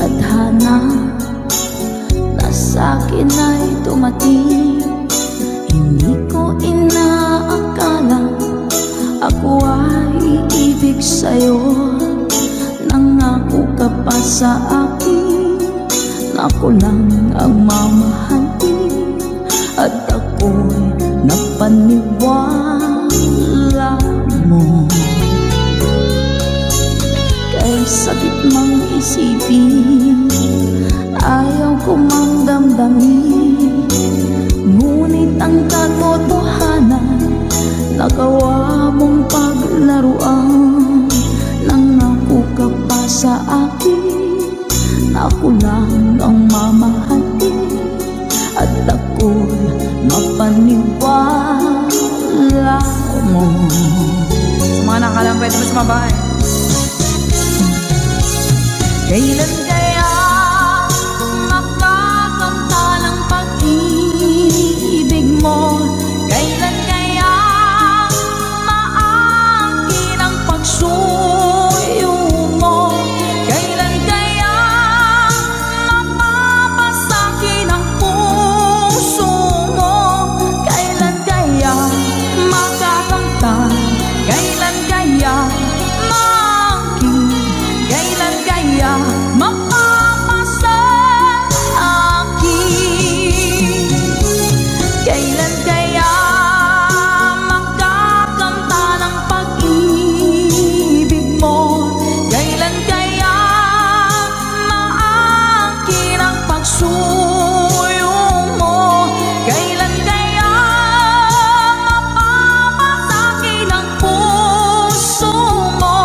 tadhana na sa'kin ay dumating. Hindi ko inaakala ako ay iibig sa'yo. Nangako ka pa sa akin na ako lang ang mamahalin, at ako'y napaniwala mo. Kay sakit mang isipin, ayaw ko mang damdamin, ngunit ang katotohanan nagawa mong paglaruan. Nangako ka pa sa akin na ako lang ang mamahalin, at ako'y mapaniwala mo. Sa mga nakalang pwede mo sumabay. Kailan kaya makakamta ng pag-ibig mo? Kailan kaya maangkin ang pagsuyo mo? Kailan kaya mapapasakin ang puso mo? Kailan kaya makakamtan? Kailan kaya maangkin? Kailan kaya mapapasa akin? Kailan kaya makakamta ng pag-ibig mo? Kailan kaya maangkin ang pagsuyo mo? Kailan kaya mapapasakin ang puso mo?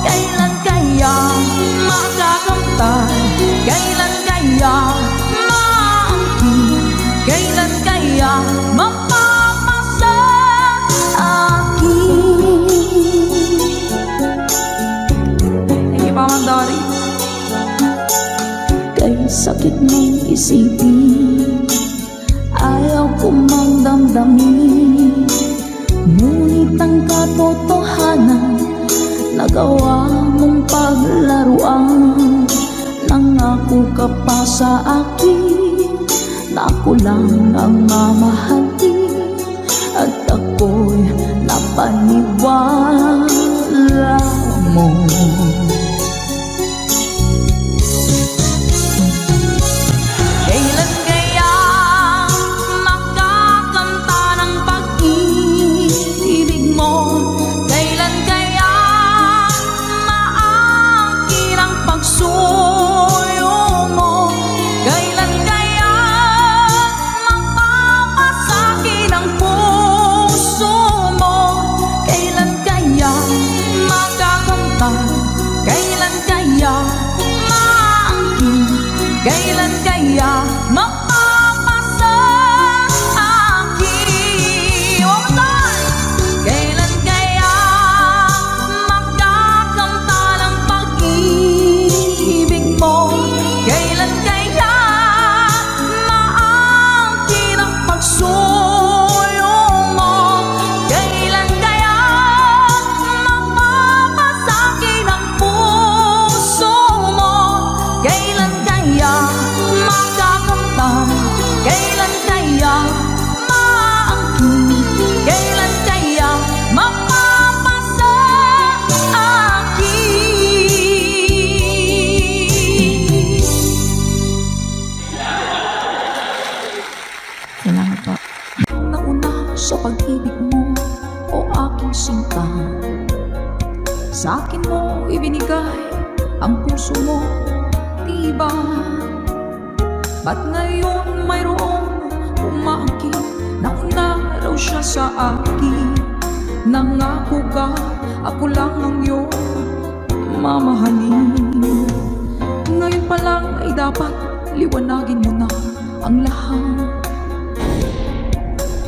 Kailan kaya makakamtan? Kailan kaya maangkin? Kailan kaya mapapasa akin? Thank you pa, Ma'am Dory. Kay sakit mong isipin, ayaw ko mang damdamin, ngunit ang katotohanan nagawa mong paglaruan. Nangako ka pa sa akin na ako lang ang mamahalin, at ako'y napaniwala mo. Kailan kaya makakamta ng pag-ibig mo? Kailan kaya maangkin ang pagsuyo mo? Kailan kaya mapapasakin ang puso mo? Kailan kaya makakamtan? Kailan kaya maangkin? Kailan kaya mapapasa akin? One more time! Kailan kaya makakamta ng pag-ibig mo? Kailan kaya maangkin ang pagsuyo mo? Kailan kaya mapapasakin ang puso mo? Kailan kaya makakamtan? Kailan kaya maangkin? Kailan kaya mapapasa akin? Salamat po. Nauna sa pag-ibig mo, o aking sinta, sa akin mo ibinigay ang puso mo, diba? Ba't ngayon mayroong umaangkin? Nauna raw siya sa akin. Nangako ka, ako lang ang iyong mamahalin. Ngayon pa lang ay dapat liwanagin mo na ang lahat.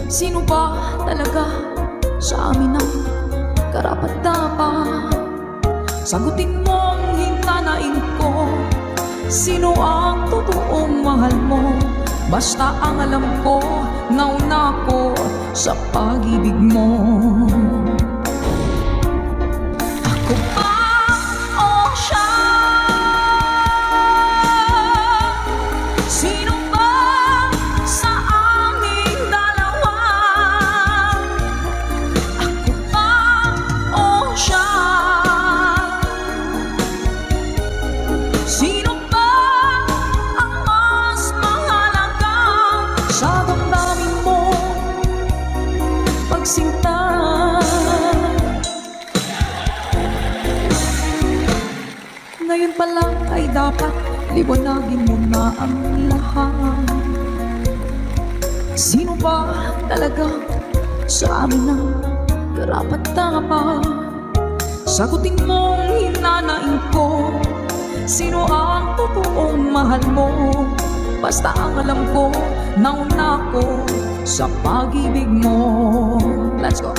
Sino ba talaga sa amin ang karapat-dapat? Sagutin mo ang hintanain ko. Sino ang totoong mahal mo? Basta ang alam ko, nauna ko sa pag-ibig mo. Ako ba o siya? Ngayon pa lang ay dapat liwanagin mo na ang lahat. Sino ba talaga sa amin ang karapat-dapat? Sagutin mong hinanain ko, sino ang totoong mahal mo? Basta ang alam ko, nauna ko sa pag-ibig mo. Let's go!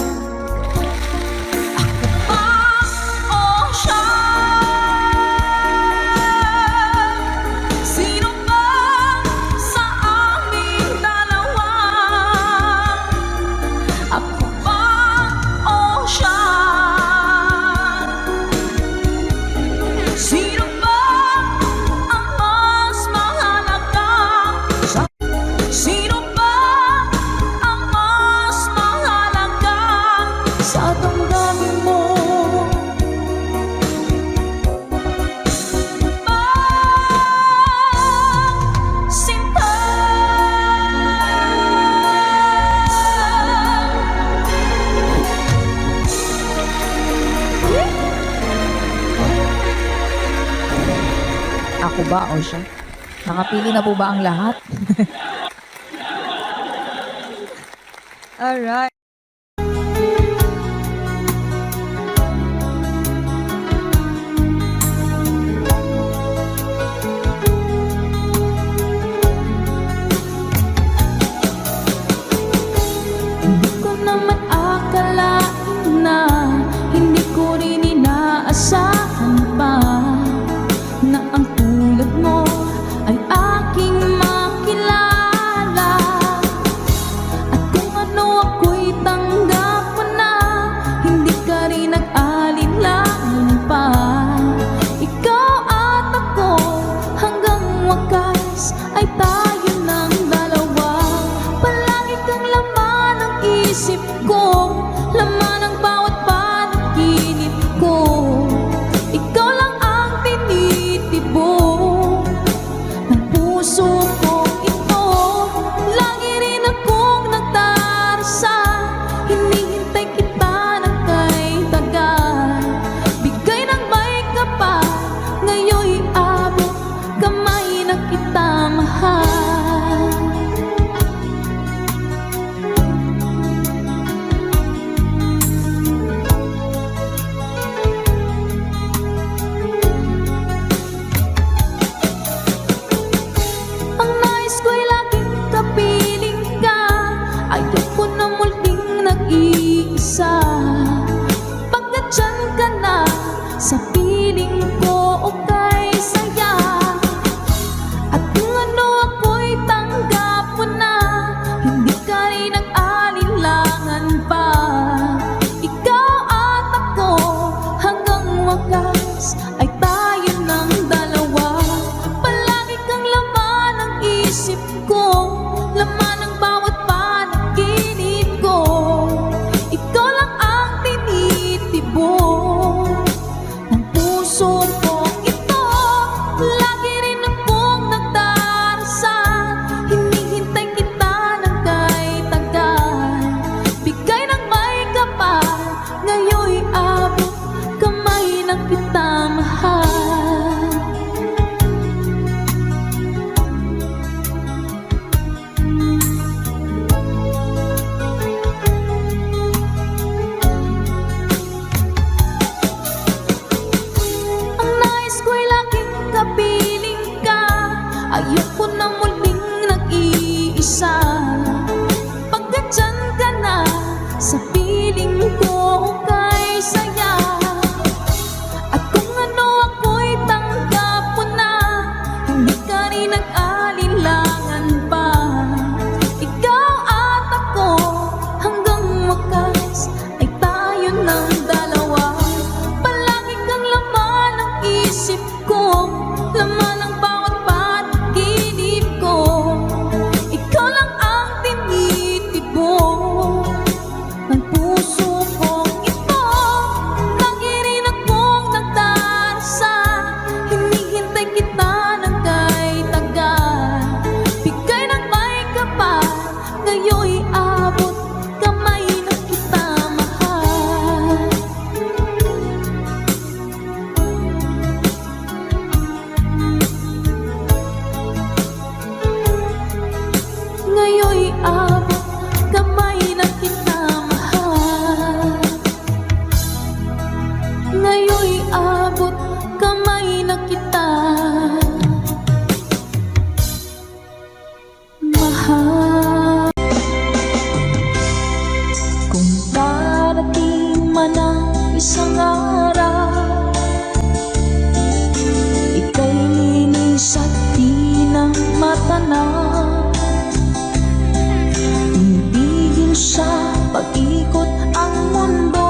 Ako ba o siya? Nakapili na po ba ang lahat? Alright. Hindi ko naman akalain na hindi ko rin inaasahan pa na ang tulad mo ay aking makilala. At kung ano ako'y tanggap mo na, hindi ka rin nag-alinlangan pa. Ikaw at ako hanggang wakas ay tayo ng dalawa. Palagi kang laman ng isip ko, laman ng bawat panaginip ko. Ikaw lang ang tinitibok ng puso ko ito. Lagi rin akong nagdarasal, hinihintay kita ng kay tagal. Bigay ng may kapal, ngayon'y abot kamay na kita mahal. Ang nais ko'y laging kapiling ka, ayoko na muling nag-iisa. Pagkat dyan ka na, sa piling ko okay saya. At kung ano ako'y tanggap mo na, hindi ka rin nag-alinlangan pa. Ikaw at ako hanggang wakas ay tayo ng dalawa. Palagi kang laman ng isip ko, laman ng bawat panaginip ko. Ikaw lang ang tinitibok ng puso ko ito. Lagi rin akong nagdarasal, hinihintay kita ng kay tagal. Bigay ng may kapal, ngayon'y abot kamay na kita mahal. Ang nais ko'y laging kapiling ka, ayoko na muling nag-iisa. Pagkat dyan ka na, sa piling ko okay saya. At kung kamay na kita, mahal. Kung darating man ang isang araw, ika'y linis at di na matanaw, ibigin sa pag-ikot ang mundo,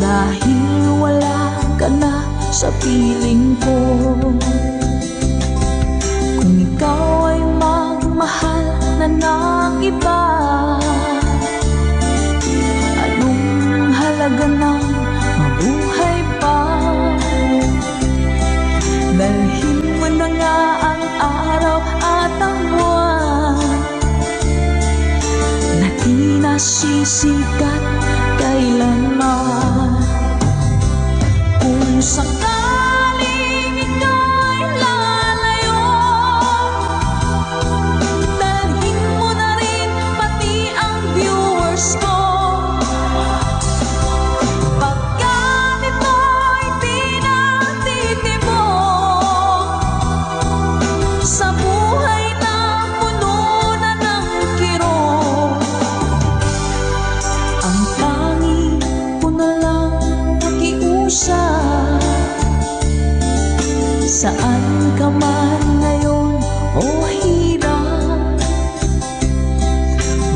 dahil wala ka na sa piling ko. Kung ikaw ay magmahal na ng iba, anong halaga ng mabuhay pa? Dalhin mo na nga ang araw at ang buwan na di nasisikat kailanman. Kung sakaling ika'y lalayo, dalhin mo na rin pati ang viewers ko. Pagkat ito'y di natitibok sa buhay na puno na ng kirot, ang tangi ko na lang pakiusap. Saan ka man ngayon o hirap,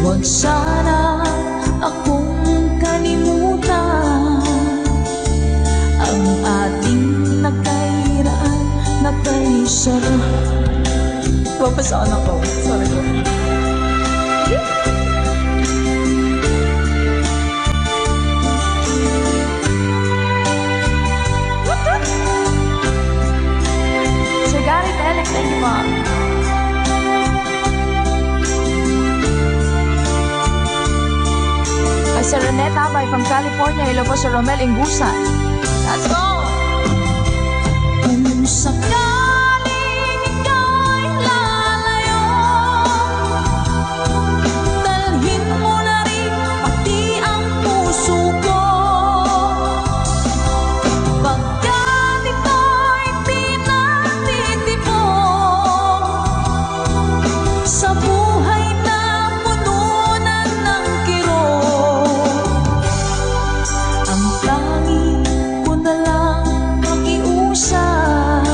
huwag sana akong kalimutan. Ang ating nakairaan, nakaisarap. Papasaan ako. Sorry ko. Sir Garrett Alex, thank you, Mom. Kay Sir Renette Abay from California, hello po Sir Romel Ingusan. Let's go! Kung sakaling ika'y lalayo, dalhin mo na rin pati ang puso ko. Pagkat ito'y di natitibok sa buhay na puno na ng kirot, ang tangi ko na lang pakiusap.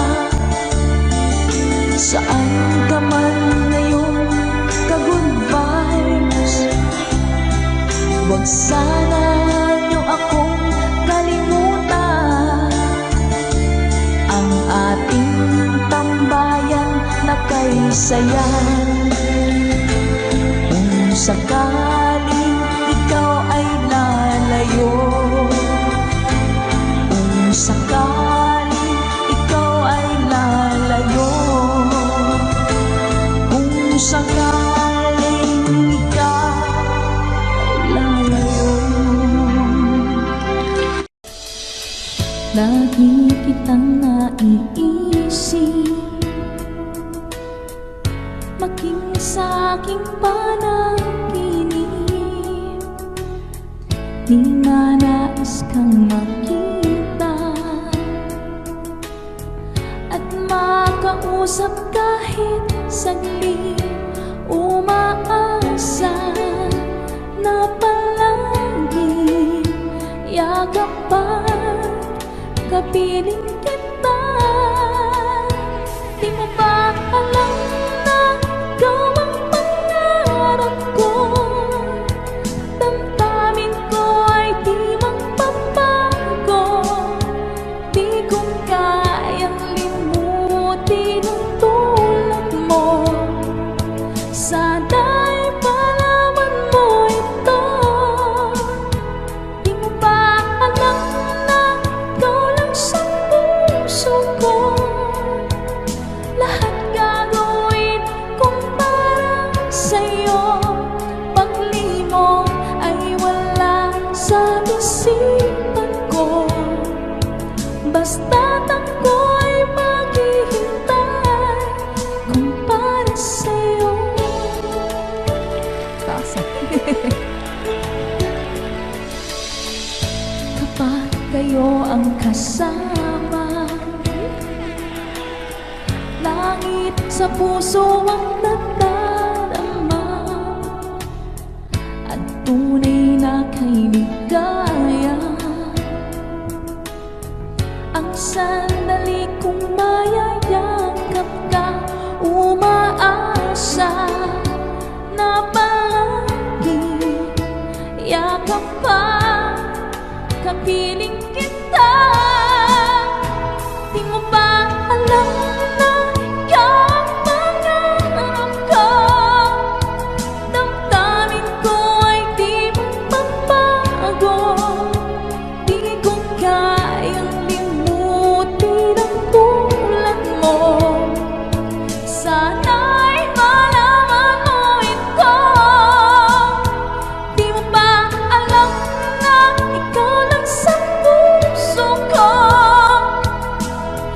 Saan ka man ngayon, ka-good vibes, huwag sana niyo akong kalimutan. Ang ating tambayan na kay sayan. Kung sakaling ikaw ay lalayo, kung sakaling ikaw ay lalayo, kung sakaling ikaw ay lalayo, lagi kitang naiisip, maging sa aking panaginip. Di na nais kang makita at makausap kahit saglit. Umaasa na palagi yakapan, kapiling kita. Di mo ba alam na ikaw ang pangarap ko? Damdamin ko ay di magpapago. Di ko kayang limutin ang tulad mo. Sana'y palaman mo ito. Di mo ba alam na ikaw lang sa puso ko? Lahat gagawin kong para sa'yo. Paglimong ay wala sa isipan ko. Basta't ako'y maghihintay kung para sa'yo. Kapag kayo ang kasama. Langit sa puso ang nadarama, at tunay na kay ligaya. Ang sandali kong mayayakap ka, umaasa na palagi yakap pa, kapiling kita. Di mo ba alam na ikaw ang pangarap ko? Damdamin ko ay di magbabago. Di ko kayang limutin ang tulad mo. Sana'y malaman mo ito. Di mo ba alam na ikaw lang sa puso ko?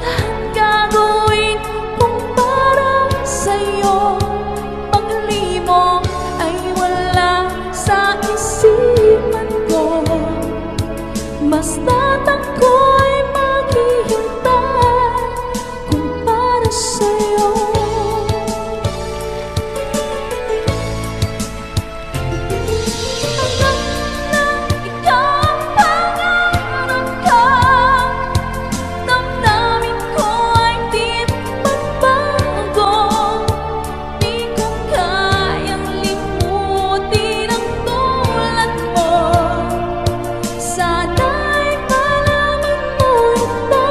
Lahat gagawin kong para sa'yo. Paglimong ay wala sa isipan ko. Basta't ako'y maghihintay kung para sa'yo. Alam na ikaw ang pangarap ko. Damdamin ko ay di magbago. Di ko kayang limutin ang tulad mo. Sana'y malaman mo ito.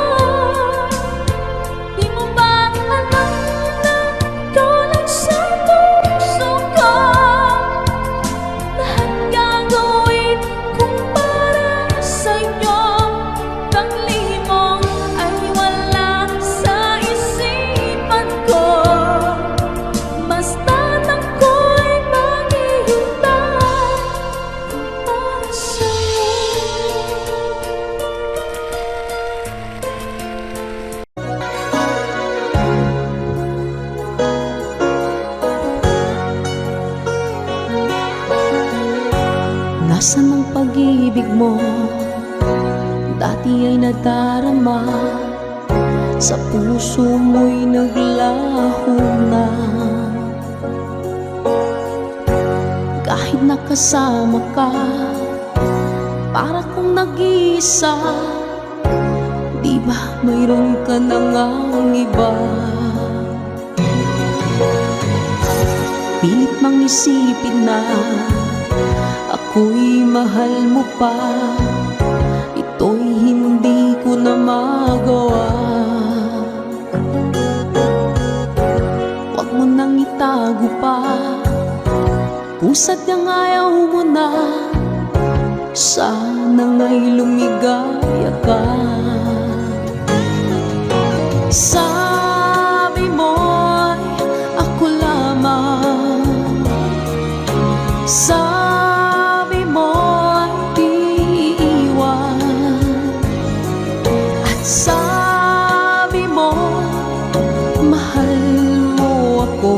Di mo ba alam na ikaw lang sa puso ko? Lahat gagawin kung para sa'yo. Paglimong ay wala sa isipan ko. Basta't ako'y maghihintay kung para sa'yo. Nasaan ang pag-ibig mo? Dati ay nadarama, sa puso mo'y naglaho na. Kahit nakasama ka, para kong nag-iisa. Di ba mayroon ka na ngang iba? Pilit mang isipin na ako'y mahal mo pa. Ito'y hindi ko na magawa. Huwag mo nang itago pa, kung sadyang ayaw mo na. Sana nga'y lumigaya ka. Sabi mo'y ako lamang. Sabi mo'y di iiwan. At sabi mo, mahal mo ako.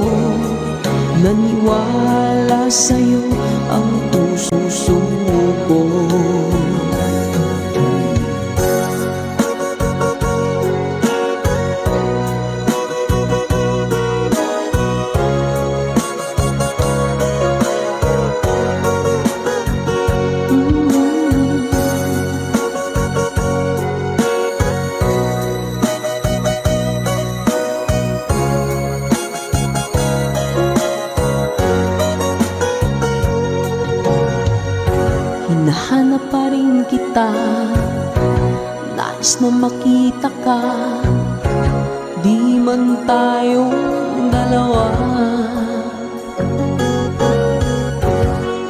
Naniwala sa'yo ang puso ko. Hinahanap pa rin kita, nais na makita ka. Di man tayong dalawa,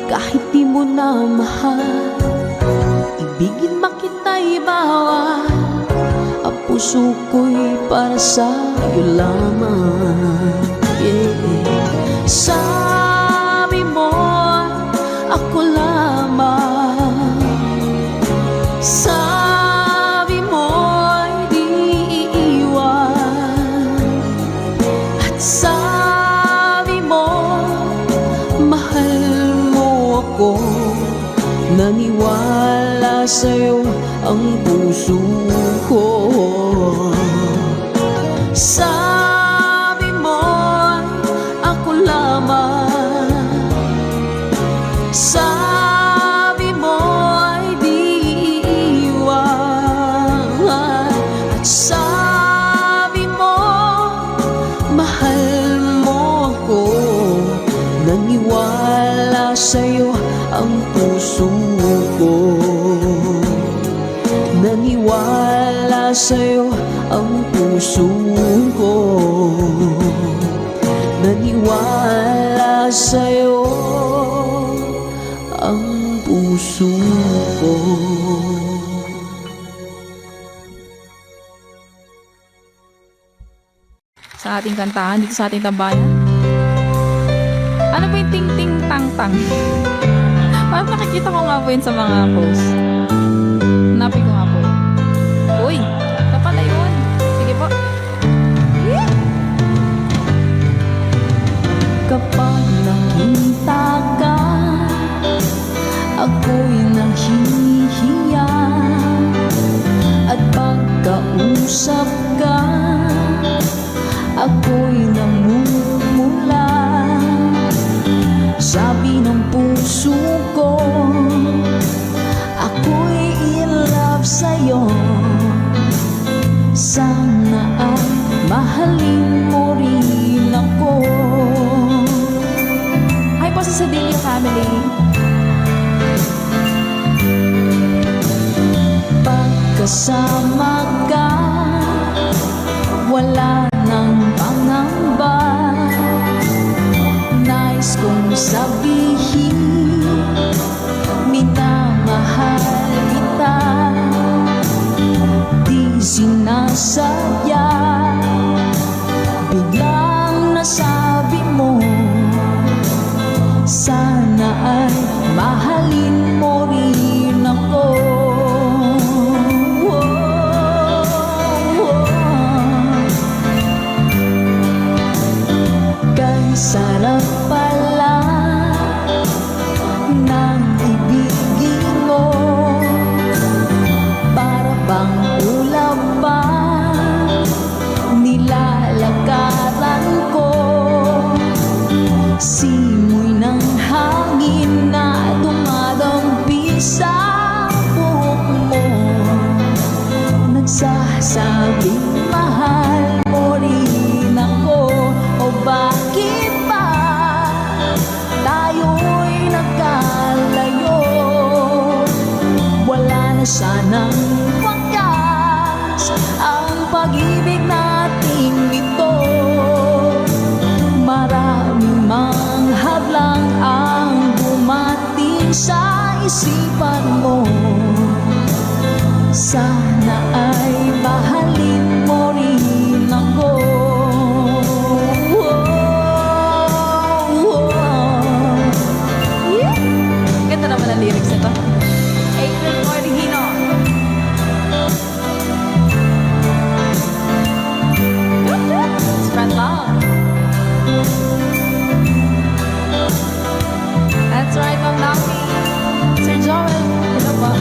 kahit di mo na mahal, ibigin makita'y bawal. Ang puso ko'y para sa'yo lamang. Sabi mo, ako lamang. Sabi mo'y di iiwan. At sabi mo, mahal mo ako. Naniwala sa'yo ang buhay. puso ko. Sabi mo ako lamang, sabi mo ay di iiwan, at sabi mo mahal mo ako. Naniwala sa'yo ang puso ko, naniwala sa'yo ang puso ko, naniwala sa'yo ang puso ko. Sa ating kantahan dito sa ating tambayan. Ano ba yung ting-ting-tang-tang? Parang nakikita ko nga po yun sa mga post. Hanapin ko nga po yun. Uy! Ito pala yun. Sige po. Yeah! Kapag nakita ka, ako'y nahihiya, at pagkausap ka, ako'y namumula. Sabi ng puso ko, ako'y in love sa'yo. Sana ay mahalin mo rin ako. Hi po sa Sedilio family. Pagkasama ka, wala nang pangamba. Nais kong sabihin, minamahal kita. Di sinasadya, biglang nasabi mo, sana ay mahalin mo rin ako. Sarap pala ng ibigin mo, para bang ulap pa nilalakaran ko. Simoy ng hangin na dumadampi sa buhok mo, nagsasabing mahal mo rin ako. O bakit ba tayo'y nagkalayo? Wala na sanang wakas ang pag-ibig nating ito. Maraming mga hadlang ang dumating sa isipan mo. Sana ay mahalin mo rin ako. Ganda naman ang lyrics nito. April Cordigino. Spread love. That's right, Ma'am Naki. Sir Joel, hello po.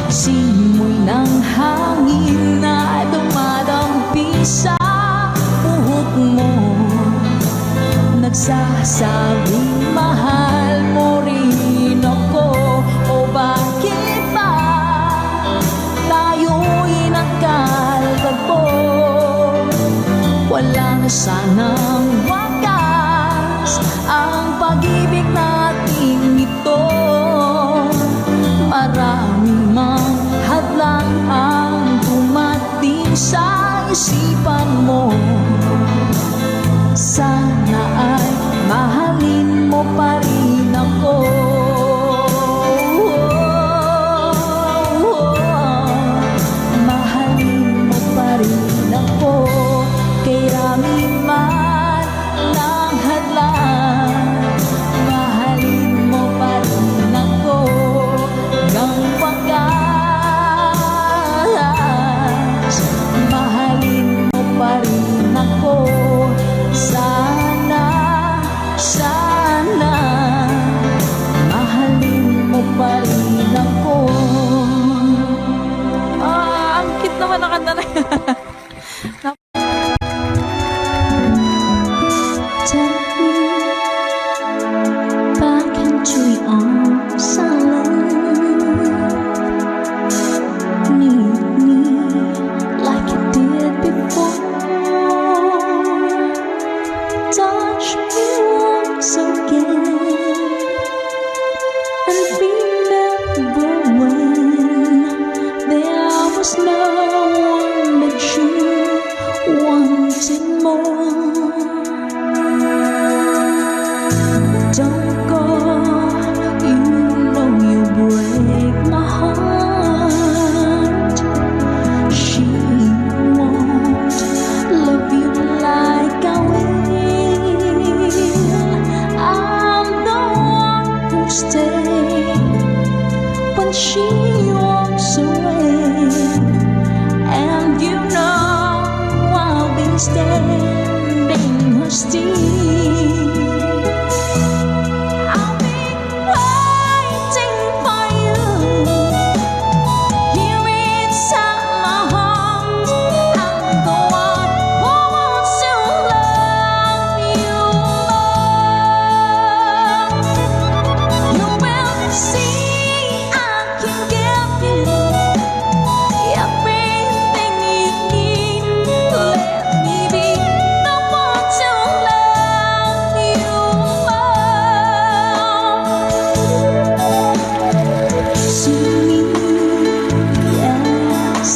Simoy ng hangin na dumadampi sa buhok mo, nagsasabing mahal mo rin ako. O bakit ba tayo'y nagkalagpo? Wala na sanang wakas ang pag-ibig nating ito. Maraming mga hadlang ang dumating sa isipan mo. Sana ay mahalin mo pa rin ako. Mahalin mo pa rin ako. Kay rami man ng hadlang,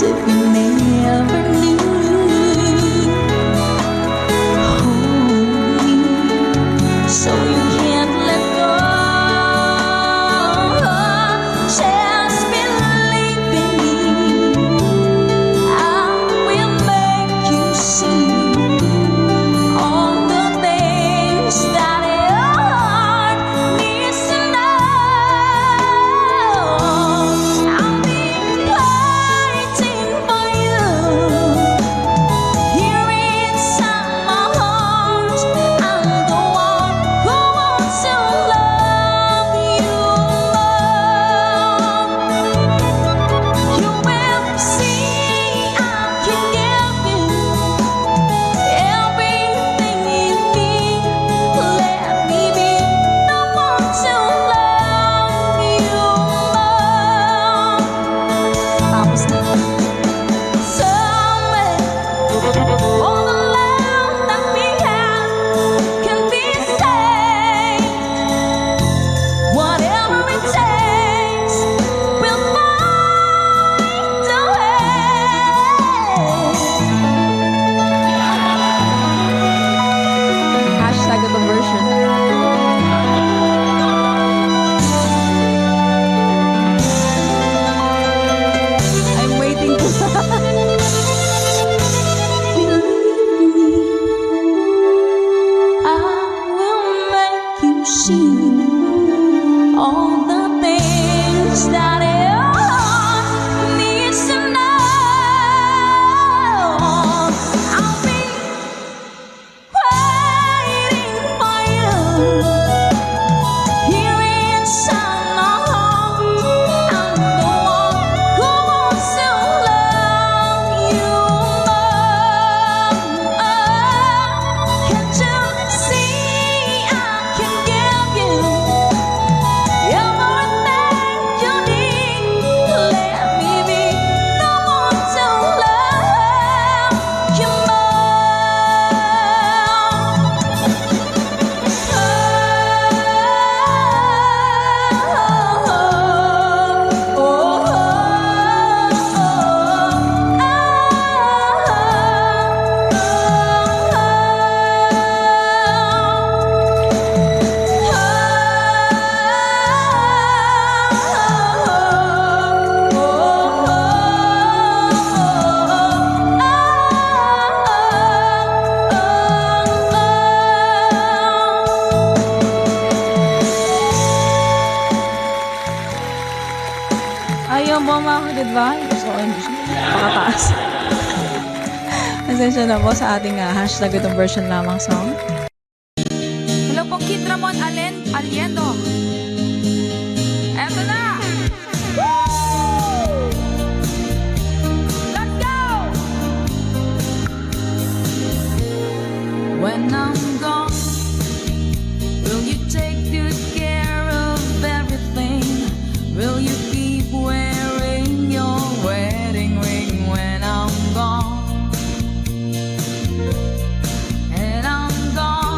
if you never knew. Hold me so you can't let go. Just believe in me. I will make you see all the things that your heart needs to know. I'll be waiting for you here inside my heart. I'm the one who wants to love you more. You will see I can give you everything you need. Let me be the one to love you more. Tapos na. Somewhere, all the love that we have can be saved. Whatever it takes, we'll find a way. Hashtag ito version. I'm waiting to I will make you see all the things that your heart needs to know. I'll be waiting for you here inside my heart. I'm the one who wants to love you more. Can't you see I can give you everything you need? Let me be the one to love you Ayaw mo mga goodbye. Gusto ko yung pakataas. Pasensya na po sa ating hashtag itong version lamang song. Hello po, Kid Ramon Aliendo. Eto na! Woo! Let's go! When I'm gone, will you take good care of everything? Will you keep wearing your wedding ring when I'm gone? And I'm gone.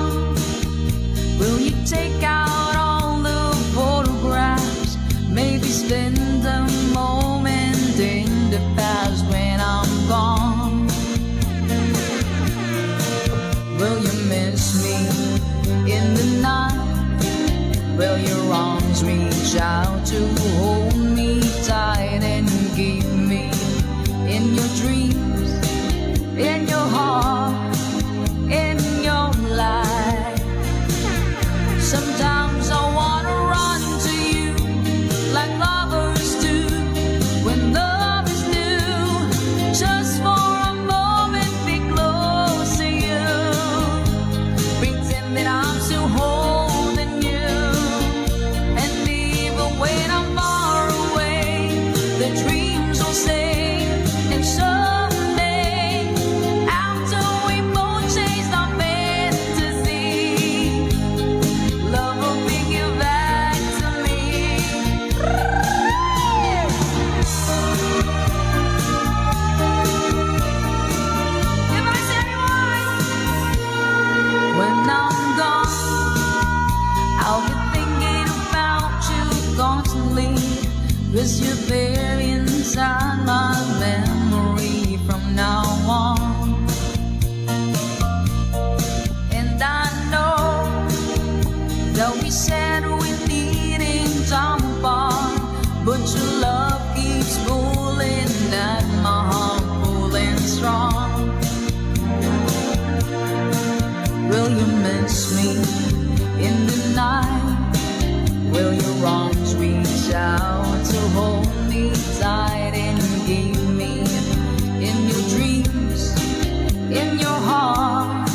me in the night. Will your arms reach out to hold me tight and give me in your dreams, in your heart,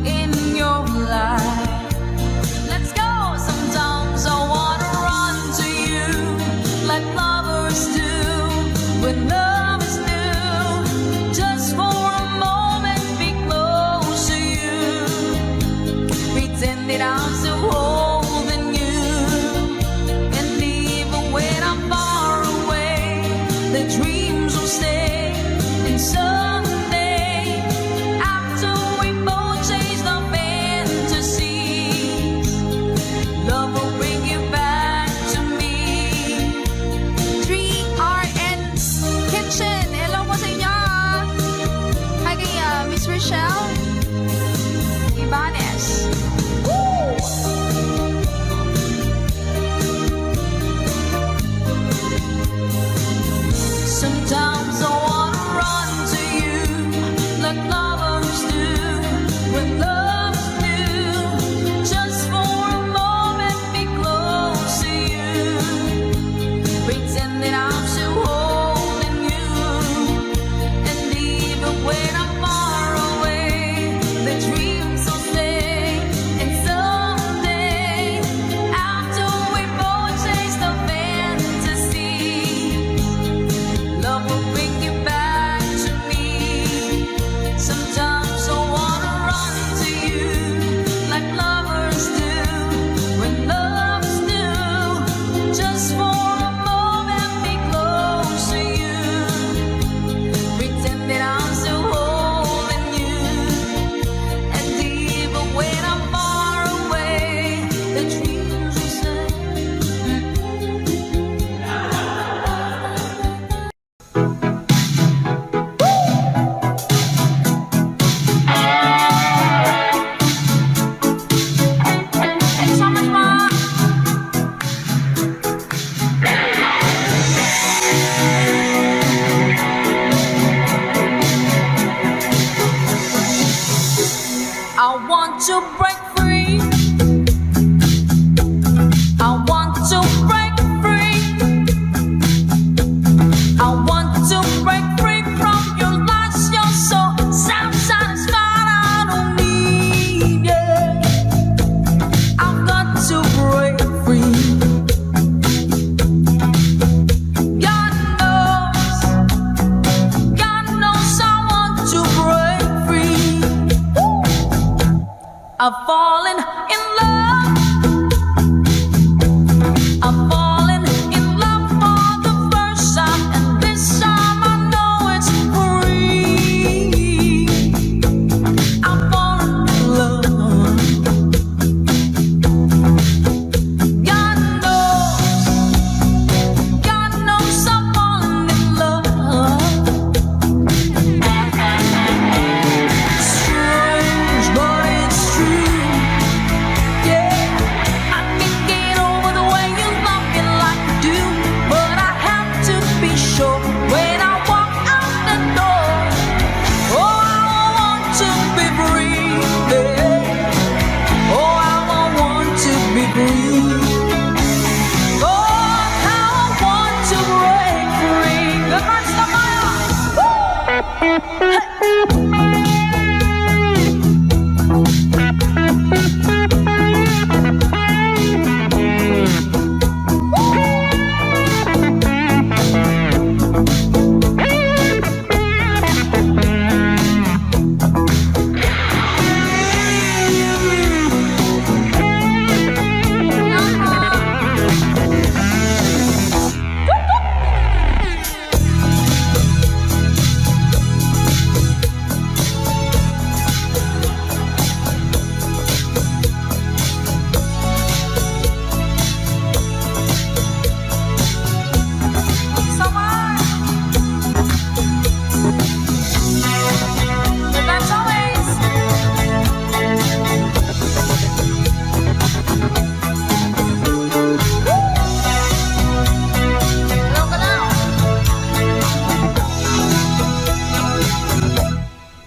in your life? Let's go. Sometimes I wanna run to you like lovers do when love is new. Just for a moment, be close to you. Pretend that I'm still holding you. And even when I'm far away, the dreams will stay. And someday, after we both change the fantasies, love will bring you back to me. 3RN Kitchen. Hello po sa inyo. Hi kay Miss Rochelle Ibanez. Sometimes I wanna run to you like lovers do when love is new. Just for a moment, be close to you. Pretend that I'm still holding you. And even when I'm far away, the dreams will stay. And someday, after we both chase the fantasy, love will bring you back to me. Sometimes I wanna run to you like lovers do when love is new. Just for a moment, be close to you. Pretend that I'm still holding you. And even when I'm far away, the dreams will stay. Thank you so much po. I want to break free. I want to break free. I want to break free from your lies. You're so self-satisfied. I don't need you. I've got to break free. God knows I want to break free. I've fallen in love. I've fallen in love for the first time, and this time I know it's free. I've fallen in love. God knows I've fallen in love. Strange, but it's true. Yeah, I can't get over the way you love me like you do, but I have to be sure when I walk out the door. Oh, I want to be free. Yeah. Oh, I want to be free. Oh, how I want to break free. Good night, Samaya.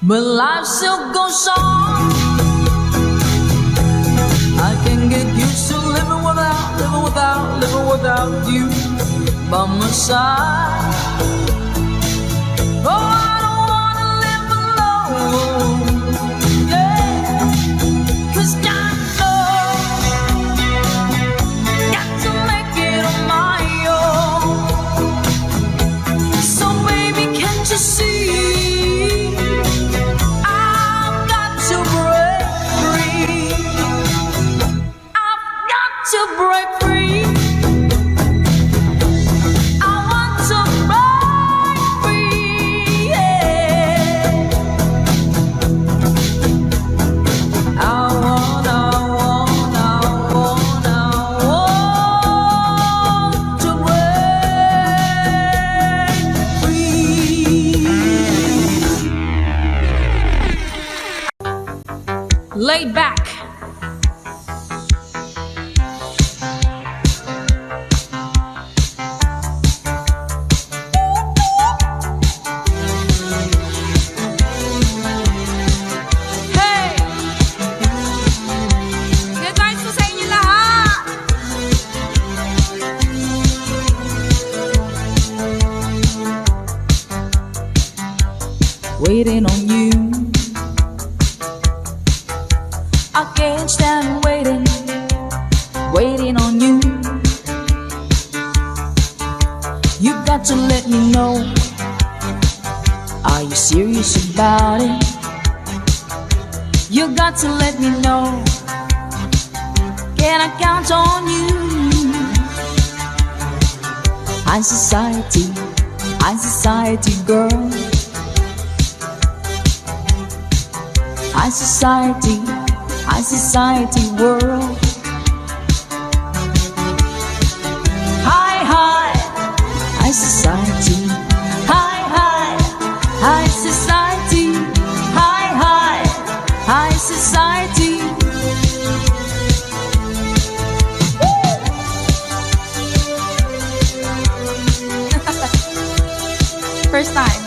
But life still goes on. living without you by my side. Oh, I don't wanna live alone, yeah. 'Cause got love, got to make it on my own. So baby, can't you see, I've got to break free. I've got to break free. I want to break free, yeah. I want to break free. Laid back. Hey! Good vibes po sa inyo lahat! Waiting on you, I can't stand waiting, waiting on you. You got to let me know, are you serious about it? You got to let me know, can I count on you? High society girl. High society world. High society, high society, high society. First time.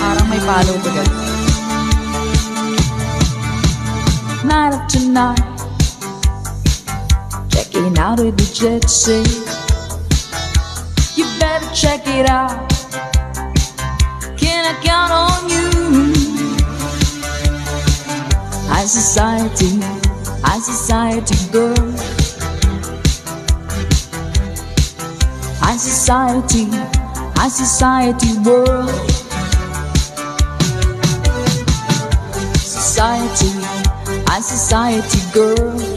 Parang may follow to guys. Night after night, checking out of the jet set. You better check it out, can I count on you? High society girl. High society world. Society girl. High society world.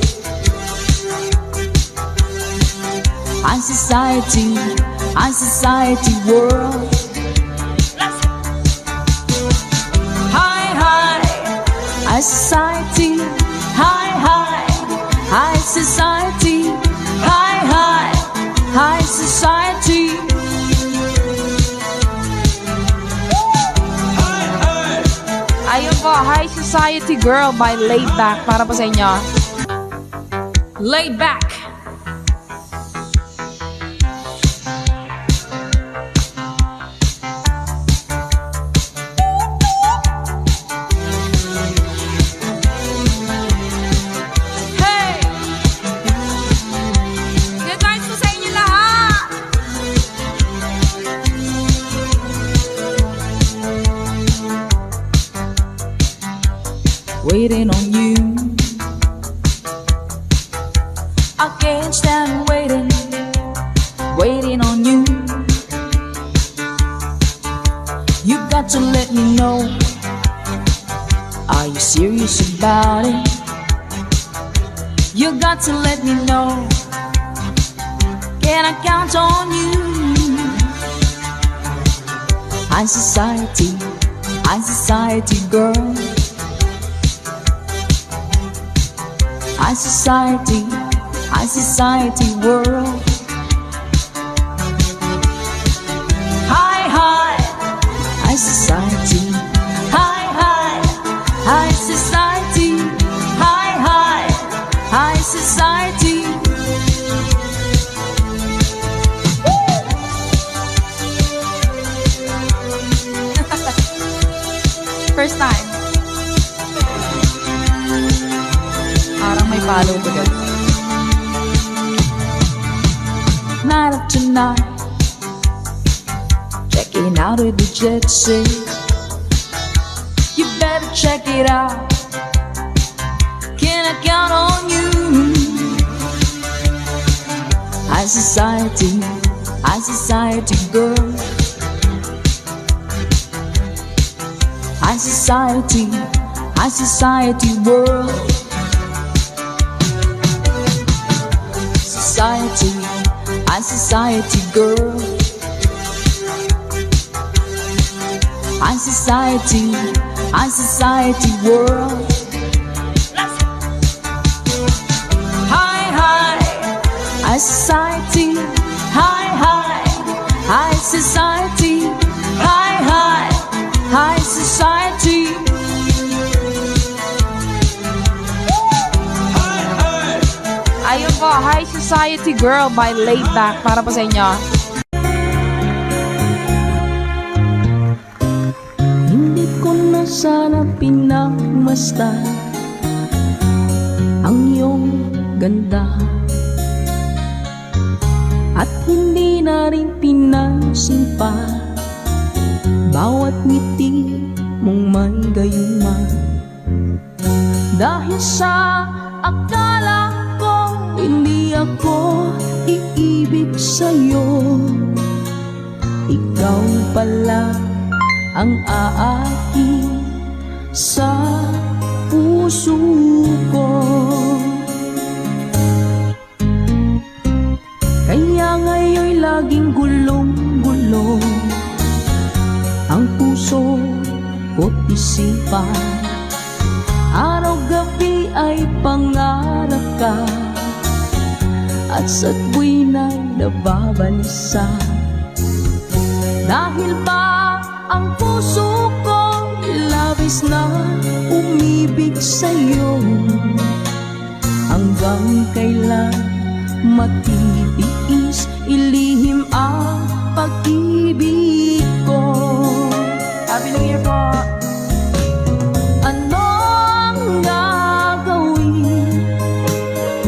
High society, high society, high society. Ayun po, High Society Girl by Laid Back. Para po sa inyo. Laid Back. Hey! Good vibes po sa inyo lahat! Waiting on you, I can't stand waiting, waiting on you. You got to let me know, are you serious about it? You got to let me know, can I count on you? High society girl. High society world. High society, high society, high society. First time. Parang may follow to guys. Night after night, checking out with the jet set. You better check it out. Can I count on you? High society girl. High society world. High society girl. High society world. High society, high society, high society. Ayun po, High Society Girl by Laid Back para po sa inyo. Hindi ko na sana pinagmasdan ang iyong ganda, at hindi na rin pinansin pa bawat ngiti mong may gayuma. Dahil sa akala ko hindi ako iibig sa'yo, ikaw pala ang aakin sa puso ko. Kaya ngayon'y laging gulong-gulo ang puso ko't isipan. Araw-gabi ay pangarap ka, at sa tuwina'y nababalisa. Dahil ba ang puso ko labis na umibig sa'yo, hanggang kailan matitiis ilihim ang pag-ibig ko. Happy New Year po! Anong gagawin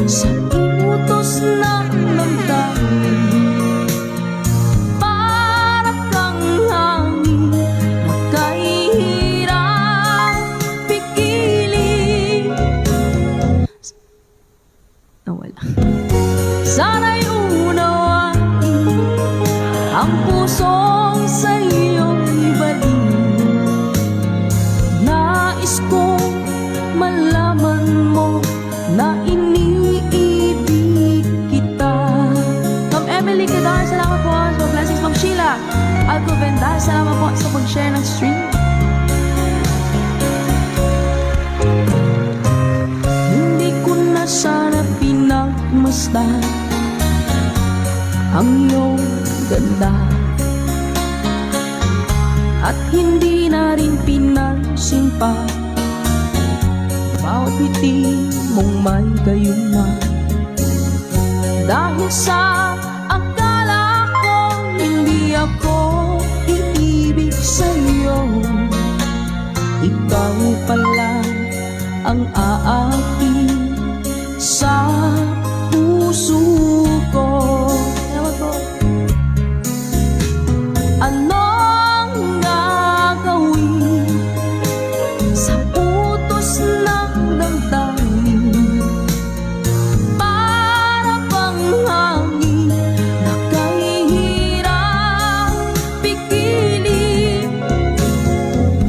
sa utos ng damdamin? Para kang hangin na kahihirap pigilin. Nawala. Sana'y unawain ang pusong sa'yo'y ibalik. Nais kong malaman mo na iniibig kita. Ma'am Emily Cadar, salamat po sa blessings. Ma'am Sheila Alcovenda, salamat po sa pag-share ng stream. Hindi ko na sana pinagmasdan ang iyong ganda, at hindi na rin pinansin pa bawat ngiti mong may gayuma. Dahil sa akala ko hindi ako iibig sa'yo, ikaw pala ang aakin sa puso ko. Salamat po. Anong gagawin sa utos ng damdamin? Para bang hangin na kahihirap pigilin.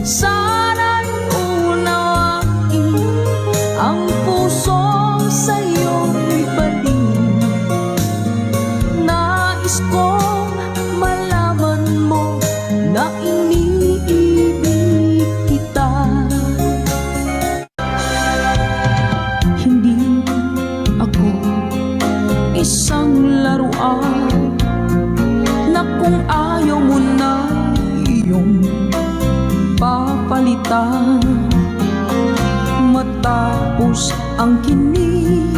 Sana'y unawain ang puso sa'yo'y balik. Nais kong malaman mo na iniibig kita. Hindi ako isang laruan na kung ayaw mo na iyong papalitan. Matapos ang kinig,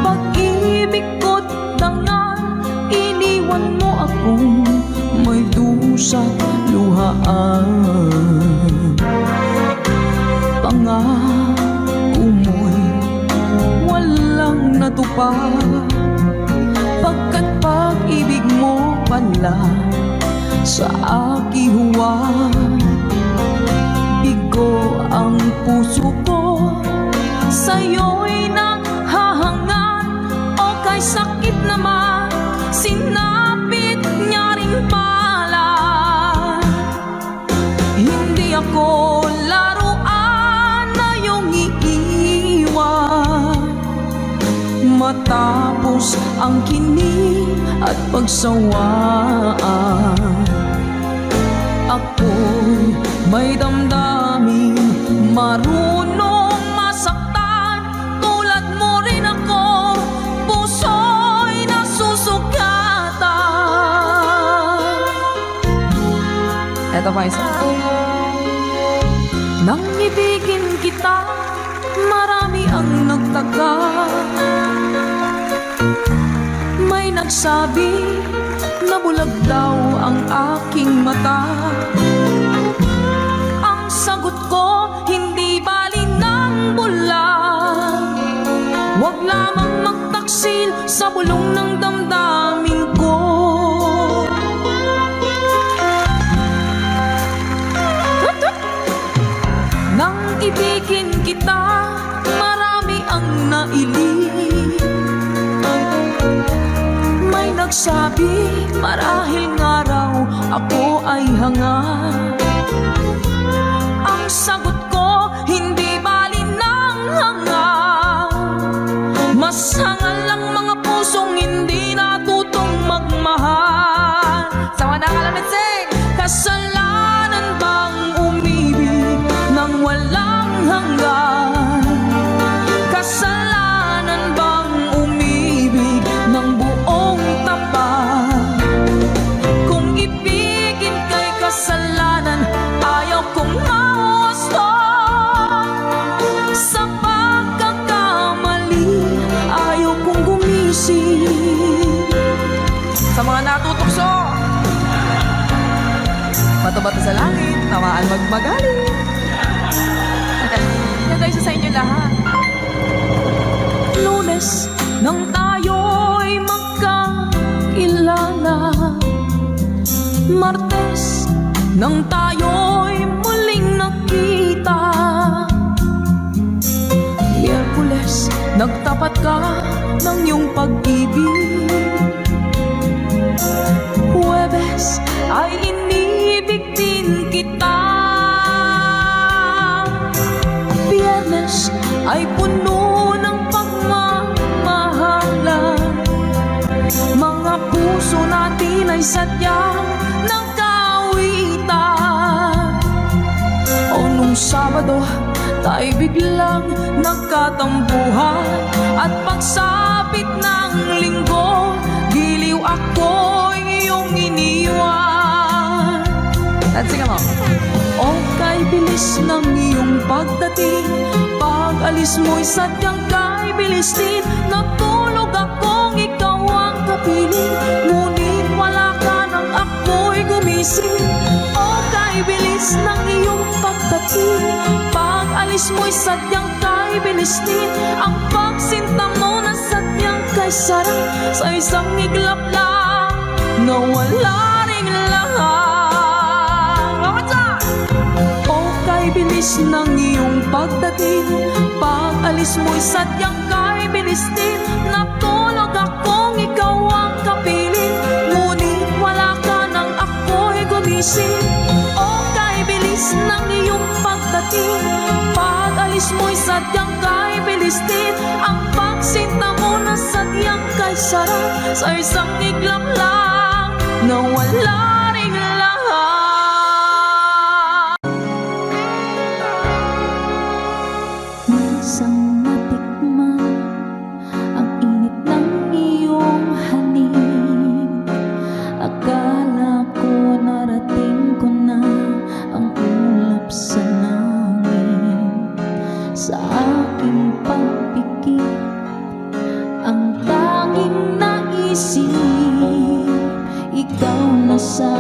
pag-ibig ko't dangal, iniwan mo akong may dusat luhaan. Pangako mo'y wala pa, pagkat pag-ibig mo pala sa akihuwag. Bigo ang puso ko, sa'yo'y nanghahangat, o kay sakit naman, sinapit niya rin pala. Hindi ako laruan na iyong iiwan, matapos ang kinig at pagsawaan. Ako'y may damdamin, marunong masaktan, tulad mo rin ako, puso'y nasusugatan. Eto pa isa. Nang ibigin kita, marami ang nagtaka. May nagsabi na bulag daw ang aking mata. Ang sagot ko, hindi bali ng bulag. Huwag lamang magtaksil sa bulong ng damdamin ko. Nang ibigin kita, marami ang nailing. May nagsabi, marahil nga raw ako ay hanga. Ang sagot ko, hindi bali ng hanga. Mas hangal lang mga pusong hindi natutong magmahal. Sama na kalamit, sing! Kasalanan bang umibig nang walang hanggan? Kasalanan bang umibig ng buong tapat? Kung ibigin kay kasalanan, ayaw kong mahusto. Sa pagkakamali, ayaw kong gumising. Sa mga natutokso, bato-bato sa langit, tawaan magmagaling. Ganda isa sa inyo lahat. Lunes nang tayo'y magkakilala, Martes nang tayo'y muling nakita, Miyerkules nagtapat ka ng iyong pag-ibig, Huwebes ay inibig din kita, Biyernes ay puno ng pagmamahalan. Mga puso natin ay sadyang nagkawitan. O nung Sabado, tayo biglang nagkatampuhan, at pagsapit ng Linggo, giliw ako'y iyong iniwan. Let's sing mo. O kay bilis ng iyong pagdating, pag-alis mo'y sadyang kay bilis din. Natulog akong ikaw ang kapiling, ngunit wala ka nang ako'y gumising. O kay bilis ng iyong pagdating, pag-alis mo'y sadyang kay bilis din. Ang pagsinta mo na sadyang kay sarap, sa isang iglap lang nawala ring lahat. Bilis ng iyong pagdating, pag-alis mo'y sadyang kay bilis din. Natulog akong ikaw ang kapiling, ngunit wala ka nang ako'y gumising. O kay bilis ng iyong pagdating, pag-alis mo'y sadyang kay bilis din. Ang pagsinta mo na sadyang kay sarap, sa isang iglap lang nawala ring lahat. Isang natikman ang init ng iyong halik. Akala ko narating ko na ang ulap sa langit. Sa aking pagpikit, ang tanging naisip, ikaw na sa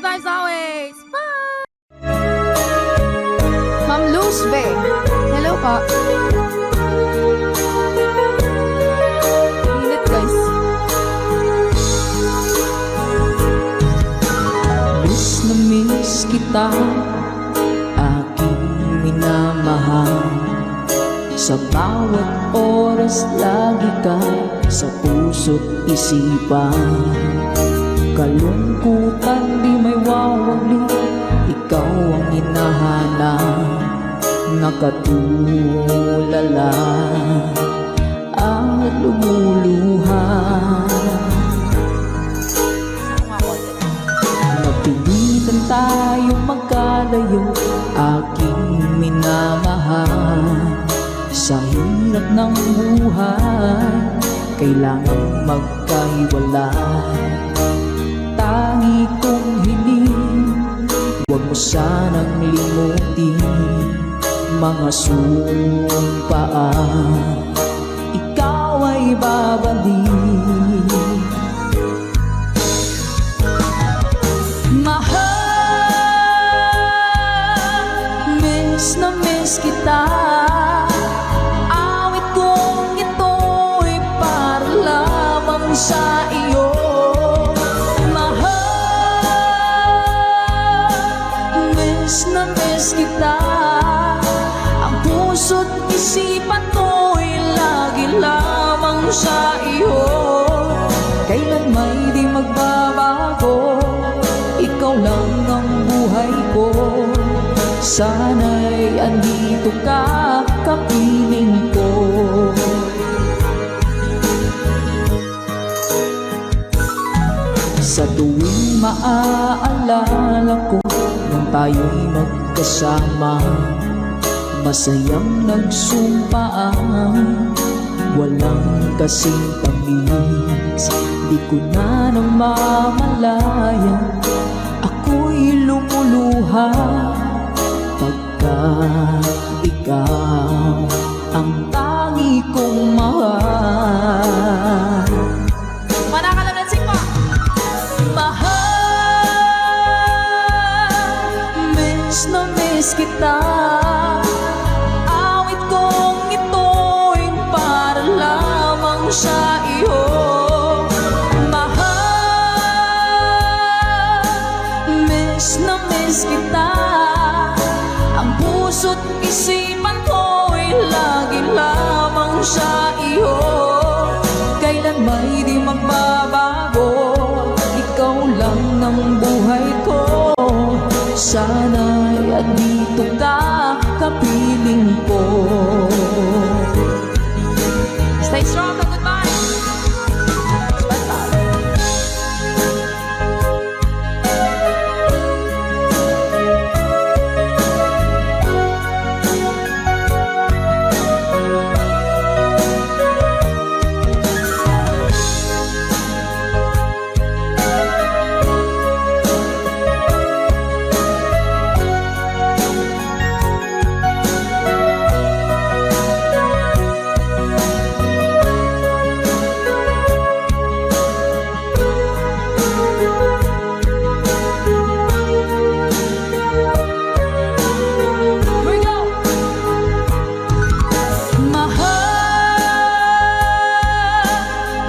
Good vibes always! Bye! Ma'am Luzbe. Hello po. Init guys. Miss kita, aking minamahal. Sa bawat oras lagi ka sa puso't isipan. Kalungkutan di may wawali, ikaw ang hinahanap. Nakatulala at lumuluha. Napilitan tayo magkalayo, aking minamahal. Sa hirap ng buhay, kailangang magkahiwalay. Tangi kong hiling, huwag mo sanang limutin mga sumpaan, ikaw ay babalik. Mahal, miss na miss kita. Awit kong ito'y para lamang sa iyo. Mahal, miss na miss kita. Ang puso't isipan ko'y lagi lamang sa iyo. Kailan may di magbabago, ikaw lang ang buhay ko. Sana'y andito ka, kapiling ko. Sa tuwing maaalala ko nung tayo'y magkasama, masayang nagsumpaan, walang kasing tamis. Di ko na namamalayan, ako'y lumuluha pagka ikaw ang tangi kong mahal. Manakalam ng sing po. Mahal, miss na miss kita. Awit kong ito'y para lamang sa iyo. Mahal, miss na miss kita. Ang puso't isipan ko'y lagi lamang sa iyo. Kailan may di magbabago, ikaw lang ng buhay ko. Sana'y andito ka, kapiling ko. Stay strong and goodbye!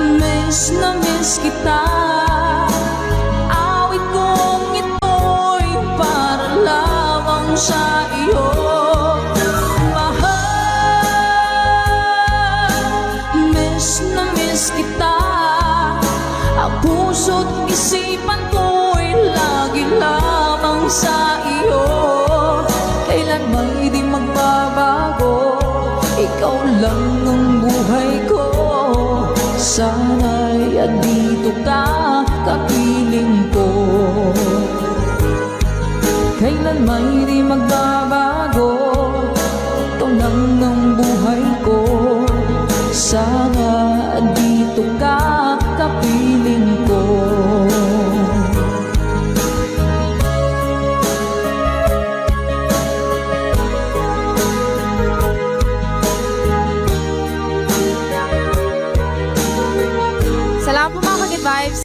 Miss na miss kita. Awit kong ito'y para lamang sa iyo. Mahal, miss na miss kita. Ang puso't isipan ko'y lagi lamang sa iyo. Kailan may di magbabago, ikaw lang ang buhay ko. Sana'y andito ka, kapiling ko. Kailan may di magbabago, ikaw lang ang buhay ko. Sana andito ka, kapiling ko. Salamat po mga Good Vibes.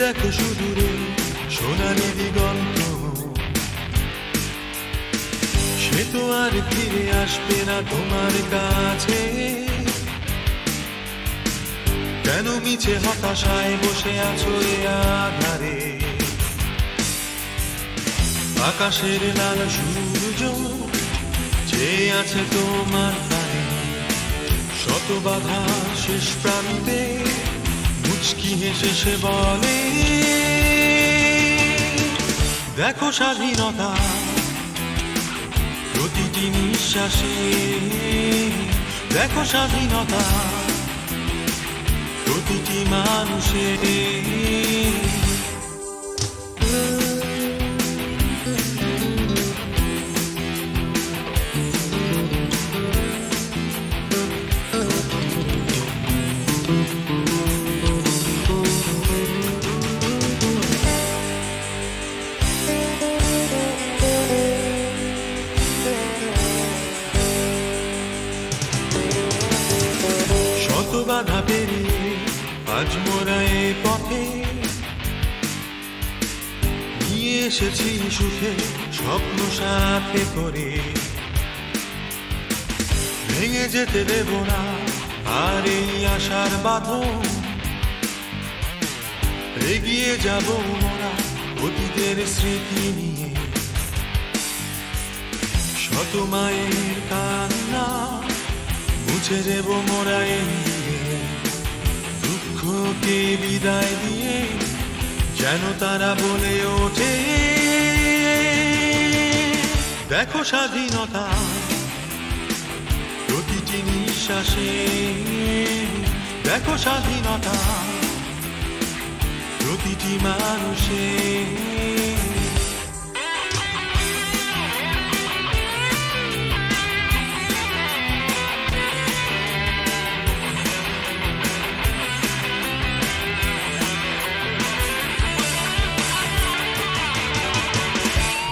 দেখো সুদূরে সোনালি দিগন্ত, সে তো আর ফিরে আসবে না তোমার কাছে। কেন মিছে হতাশায় বসে আছো এ আধারে? আকাশের লাল সূর্য চেয়ে আছে তোমার পানে, শত বাধা শেষ প্রান্তে মুচকি হেসে সে বলে, দেখো স্বাধীনতা প্রতিটি নিঃশ্বাসে, দেখো স্বাধীনতা প্রতিটি মানুষের। শত বাধা পেরিয়ে আজ মোরা এ পথে নিয়ে এসেছি সুখে স্বপ্ন সাথে করে। ভেঙে যেতে দেব না আর এই আশার বাঁধন, এগিয়ে যাব মোরা অতীতের স্মৃতি নিয়ে। শত মায়ের কান্না মুছে দেব মোরা এগিয়ে, দুঃখকে বিদায় দিয়ে যেন তারা বলে ওঠে, দেখো স্বাধীনতা প্রতিটি নিঃশ্বাসে, দেখো স্বাধীনতা প্রতিটি মানুষের।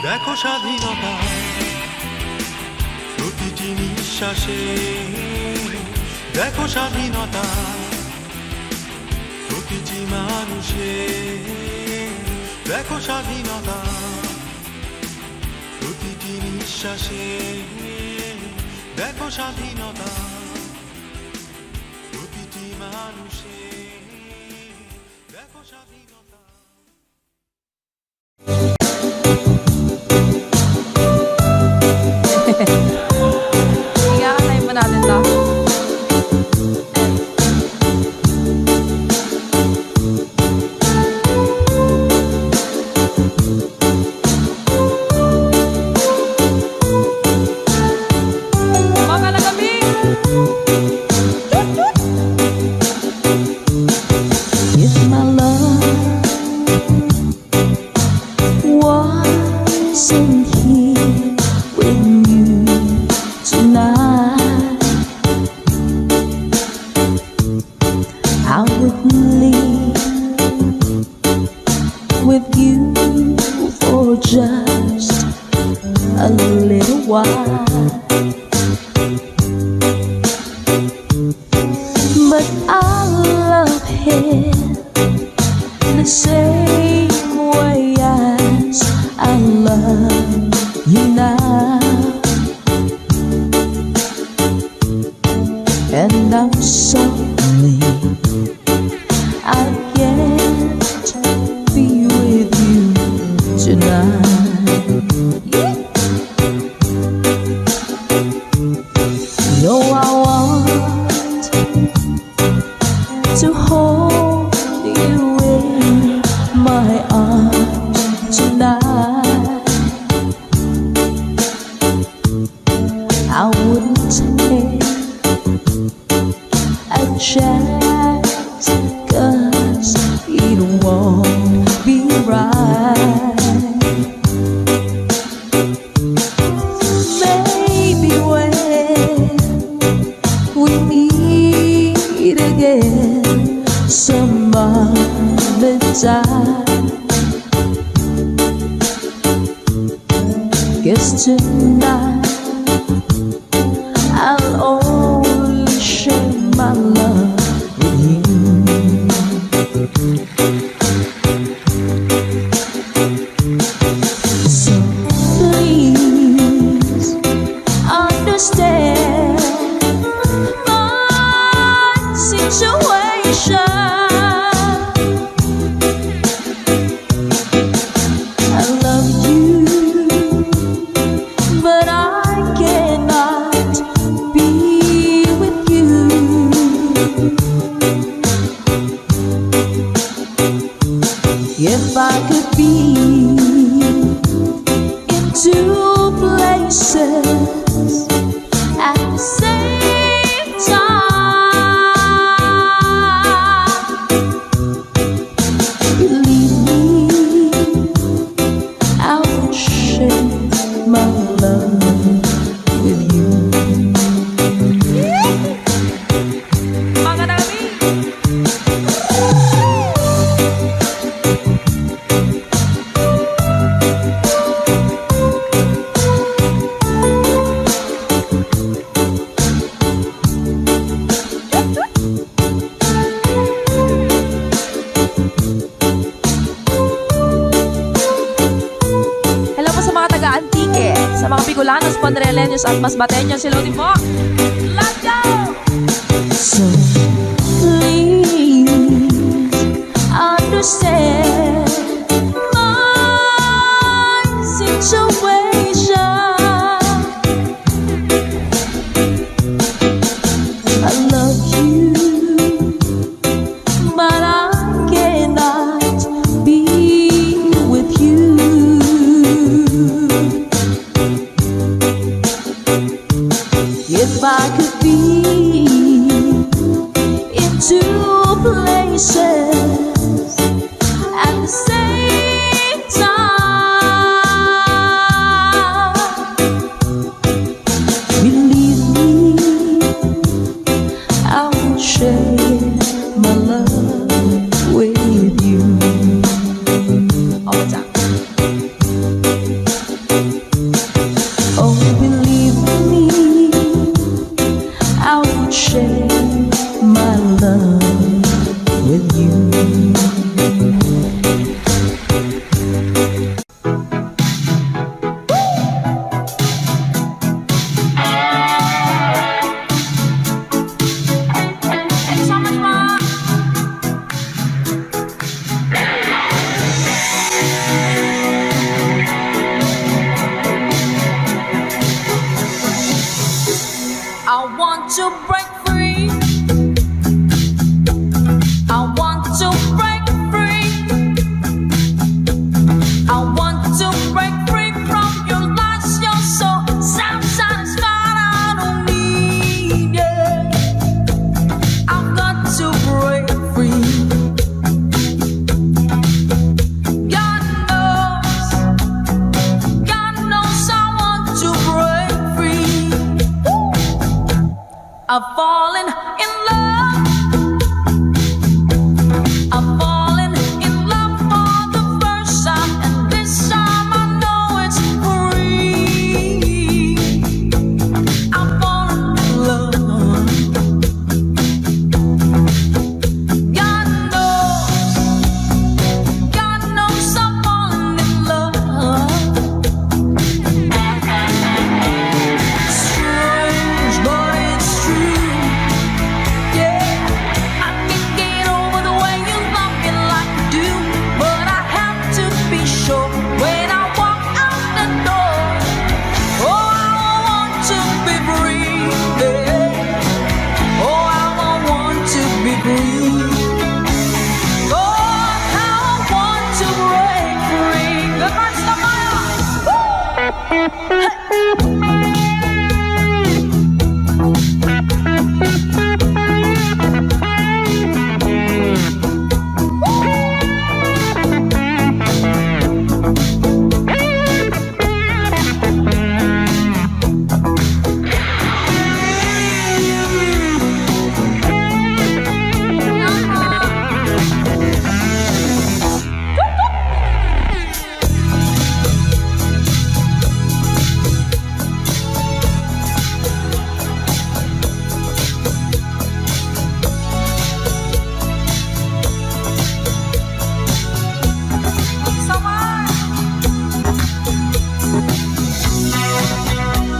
দেখো স্বাধীনতা প্রতিটি নিঃশ্বাসে, দেখো স্বাধীনতা প্রতিটি মানুষের, দেখো স্বাধীনতা প্রতিটি নিঃশ্বাসে, দেখো স্বাধীনতা প্রতিটি মানুষের, দেখো স্বাধীনতা। Iyakanay mo natin to. Umaga na gabi! If my love wasn't here with you tonight, I wouldn't leave with you for just a little while. But I love him the same way as I love you now, and I'm sorry I can't be with you tonight. Yeah. No, I want to hold you in my arms tonight. I wouldn't take a chance, 'cause it won't be right. Maybe when we meet again some other time, guess tonight I'll only share my love with you. places at the same time. Believe me, I will share my love with you. Mga nami! Hello po sa mga taga-Antique, sa mga Bicolanos, Pondereleños at Masbateños. Hello din po! Let's go! So please understand my situation. I love you, but I cannot be with you. If I could be in two places at the same time, believe me, I will share my love with you. All the time. Oh, believe me, I will share my love with you. Thank you so much po! I want to break free. I want to break free. I want to break free from your lies. You're so self-satisfied. I don't need it. I've got to break free. God knows I want to break free. I've fallen in love. I've fallen in love for the first time, and this time I know it's free. I've fallen in love. God knows I've fallen in love. Strange, but it's true. Yeah, I can get over the way you love me like you do, but I have to be sure when I walk out the door. Oh, I want to be free. Yeah. Oh, I want to be free. Oh, how I want to break free. Good night, so much.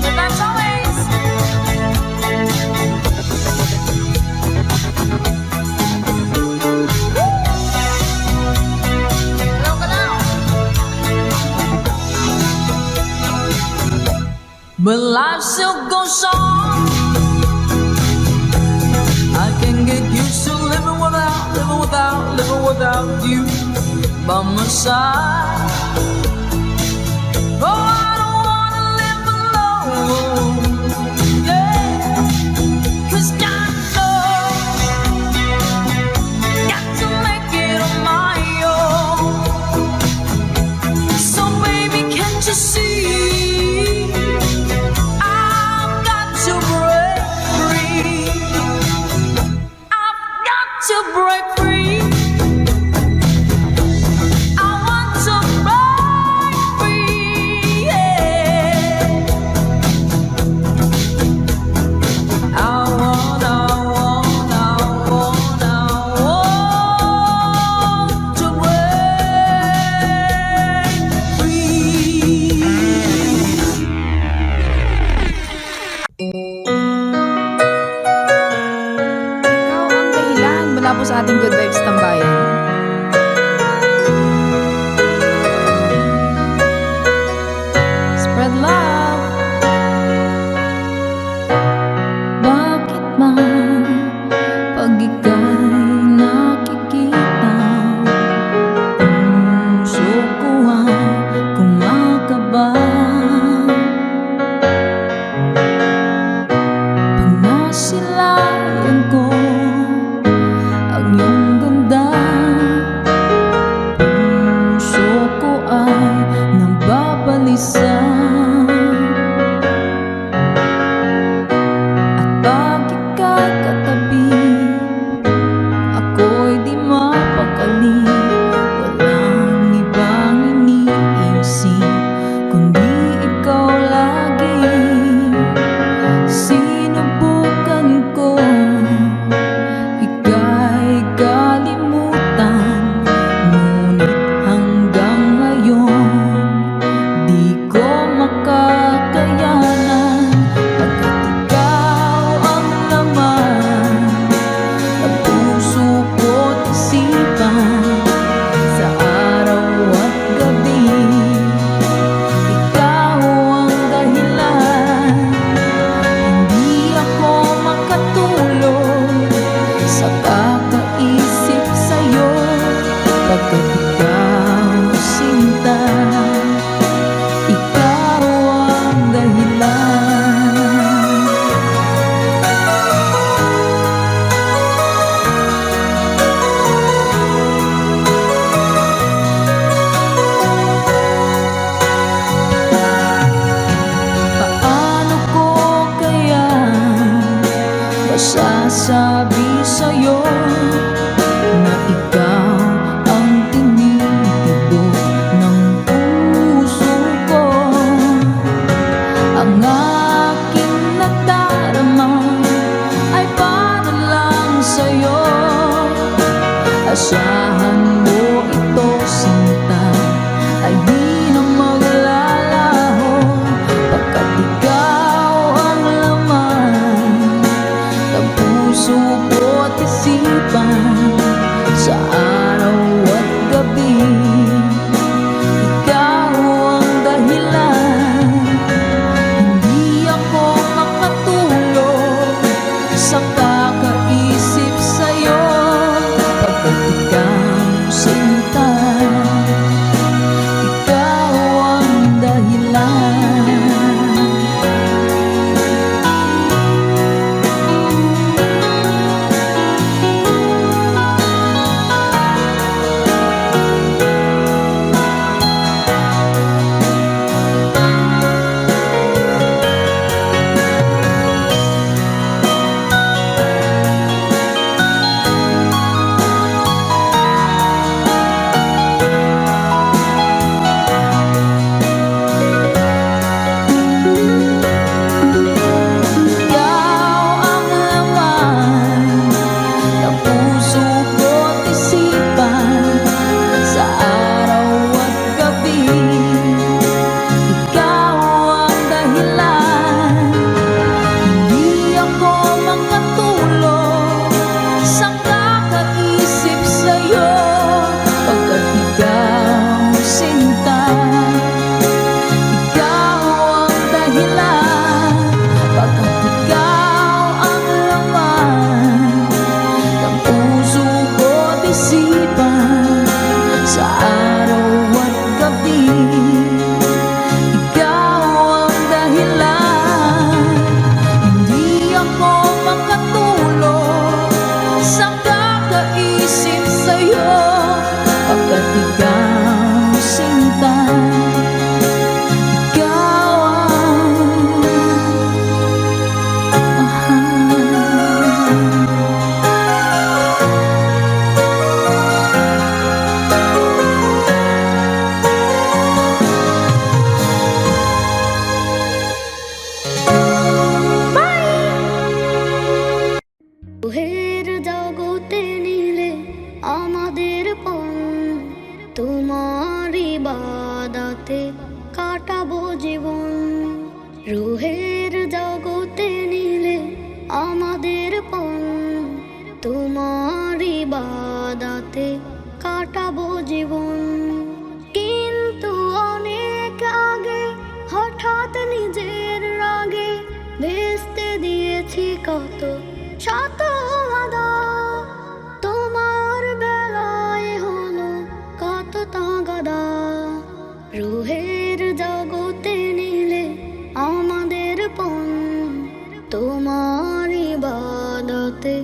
Good times always. Hello, hello. But life still goes on. I can get used to living without you by my side. Oh, I don't wanna live alone. sa ating Good Vibes Tambayan. Spread love! Bakit man pag ika'y nakikita, puso ko ay kumakaba? Pag nasilayan ko ang iyong ganda, puso ko ay nababalisa. Pag ika'y katabi, ako'y di mapakali. Walang ibang iniisip kundi ikaw lagi. Sinubukan ko ika'y kalimutan, ngunit hanggang ngayon di ko makakayanan. Pagkat ikaw ang laman ng puso ko't isipan, sa araw at gabi ikaw ang dahilan. Hindi ako makatulog sa kakaisip sa'yo, pagkat ikaw sinta, ikaw ang dahilan. Paano ko kaya masasabi sa'yo na ikaw ang tinitibok ng puso ko? Ang aking nadarama ay para lang sa'yo. Asahan mo ito, sinta, ay di na maglalaho, pagkat ikaw ang laman ng puso ko't isipan, sa araw at gabi ikaw ang dahilan. Hindi ako makatulog sa kakaisip sa'yo, pagkat ikaw sinta, ikaw ang dahilan. Ikaw ang laman ng puso ko't isipan, sa araw at gabi ikaw ang dahilan. Hindi ako makatulog sa kakaisip sa'yo, pagkat ikaw sinta, ikaw ang dahilan. Pagkat ikaw ang laman ng puso ko't isipan, sa araw at gabi ikaw ang dahilan. Hindi ako makatulog sa kakaisip sa'yo, pagkat ikaw sinta, ikaw ang mahal. দুহের জগতে নিলে আমাদের পণ, তোমার ইবাদতে কাটাবো জীবন। রুহের জগতে নিলে আমাদের পণ, তোমার বাদাতে কাটাবো জীবন। কিন্তু অনেক আগে হঠাৎ নিজের রাগে ভেস্তে দিয়েছি কত শত আদা। তোমার বেলায় হলো কত তাগাদা। রুহের জগতে নিলে আমাদের পণ, তোমার ইবাদতে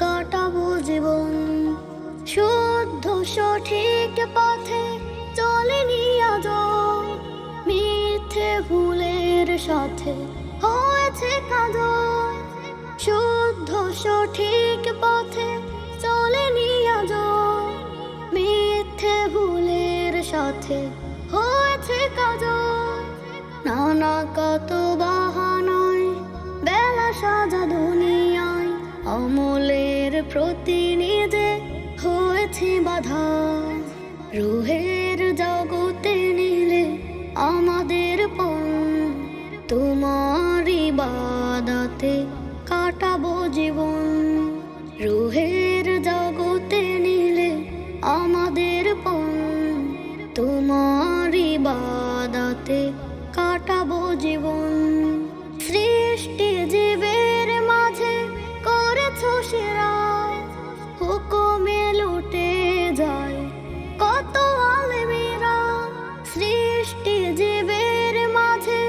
কাটাবো জীবন। শুদ্ধ সঠিক পথে চলেনি আজ, মিথ্যে ভুলের সাথে হয়েছে কাজ। শুদ্ধ সঠিক পথে চলেনি আজ, মিথ্যে ভুলের সাথে হয়েছে কাজ। নানা কত বাহানায় বেলা সাজা দুনিয়ায়, অমলের প্রতি নিজে হয়েছে বাধা। রুহের জগতে নিলে আমাদের পণ, তোমার ইবাদতে কাটাবো জীবন। রুহের জগতে নিলে আমাদের পণ, তোমার ইবাদতে কাটাবো জীবন। সৃষ্টি জীবের মাঝে করেছো সেরা, হুকুমে লুটে যায় কত আলেমেরা। সৃষ্টি জীবের মাঝে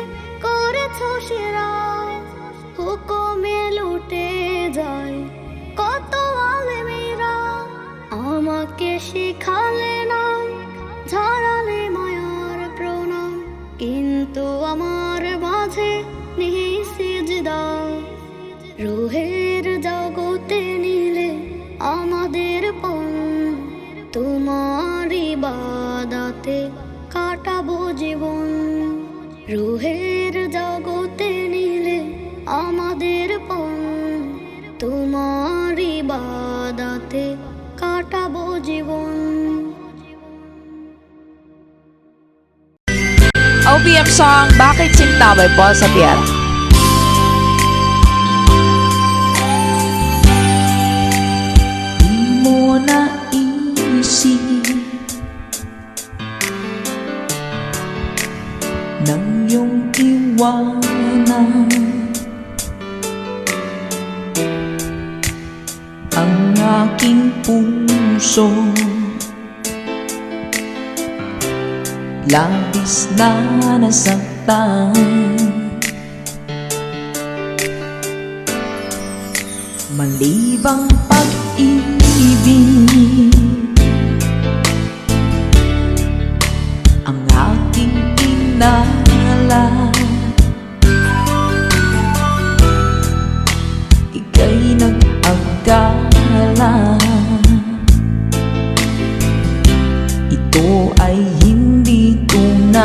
করেছো সেরা, হুকুমে লুটে যায় কত আলেমেরা। আমাকে শিখালে না, ঝরালে মায়ার প্রণাম, কিন্তু আমার মাঝে নেই সিজদা। রুহের জগতে নিলে আমাদের পণ, তোমার ইবাদতে কাটাবো জীবন। রুহের জগতে নিলে আমাদের পণ, তোমার ইবাদতে কাটাবো জীবন। OPM song Bakit Sinta by Paul Sapiera. Di mo naisip nang iyong iwanan ang aking puso. Labis na nasaktan, malibang pag-ibig ang aking kinala. Ika'y nag-agala, ito ay hindi tunay.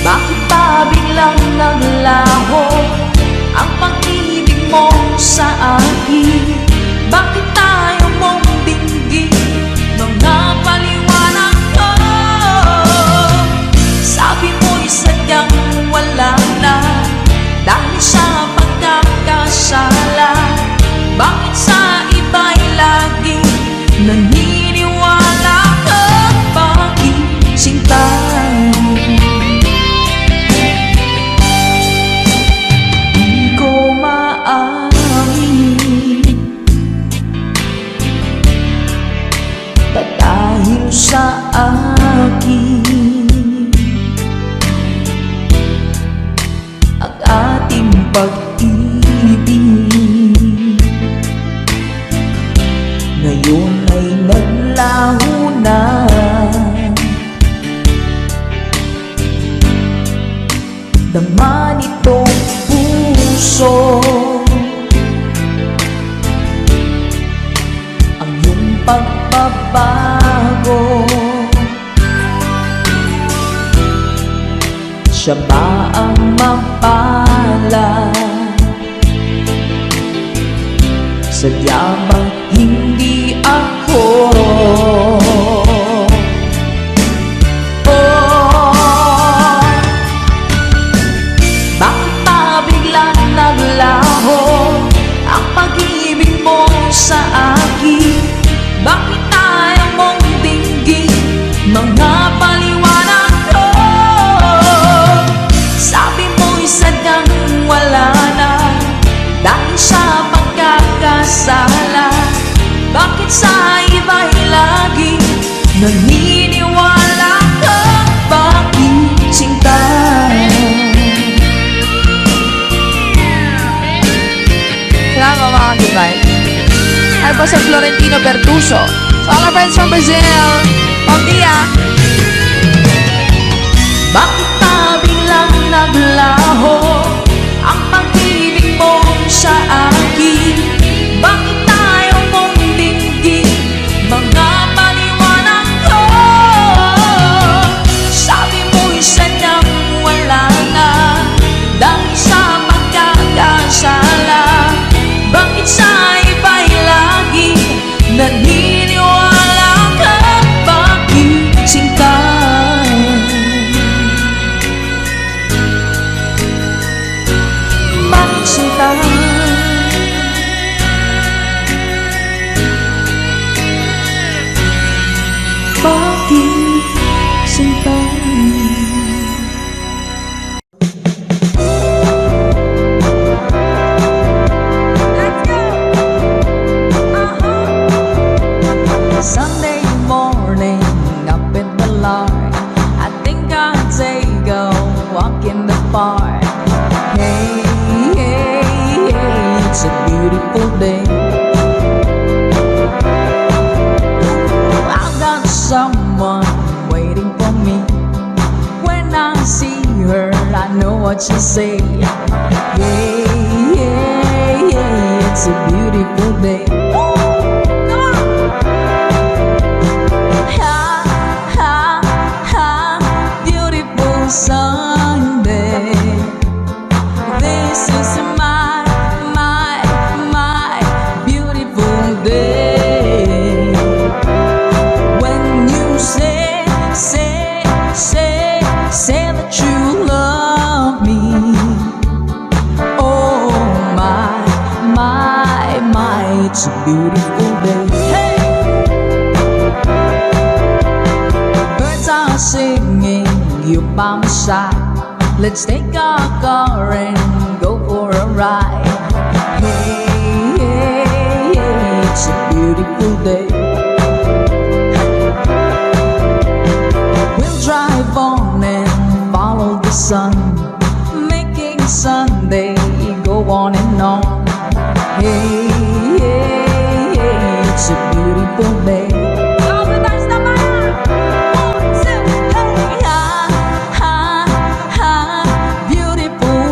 Bakit ba biglang naglaho ang pag-ibig mo sa akin? Bakit tayo mong binggit mga paliwanag ko? Sabi mo'y sadyang wala na dahil sa pagkakasala. Bakit sa iba'y lagi naniniwala ka? Bakit sinta? Di ko maamin dahil sa akin ang ating pag-ibig ngayon ay naglaho na. Dama nitong puso ang iyong pagbabago. Siya ba ang mapala? Sadya bang hindi ako? Oh, bakit Naniniwala ka bakit sinta? Salamat mga kagibay. Ano po sa Florentino Bertuso. So all our friends from Brazil. Bom dia! Bakit pa biglang naglaho ang pag-ibig mo sa akin? Bakit tayo mong dinggin mga paliwanag ko? Sabi mo'y sadyang wala na dahil sa pagkakasala. Bakit sa iba'y lagi naniniwala ka? Bakit sinta? Bakit sinta? Bakit sinta? Sunday morning, up in the lark, I think I'll take a walk in the park. Hey, hey, hey, it's a beautiful day. I've got someone waiting for me. When I see her, I know what she'll say. Hey, hey, hey, it's a beautiful day. Sunday, this is my beautiful day. When you say that you love me, oh my, it's a beautiful day. Hey! Birds are singing, you by my side. Let's take our car and go for a ride. Hey, hey, hey, it's a beautiful day. We'll drive on and follow the sun, making Sunday go on and on. Hey, hey, hey, it's a beautiful day.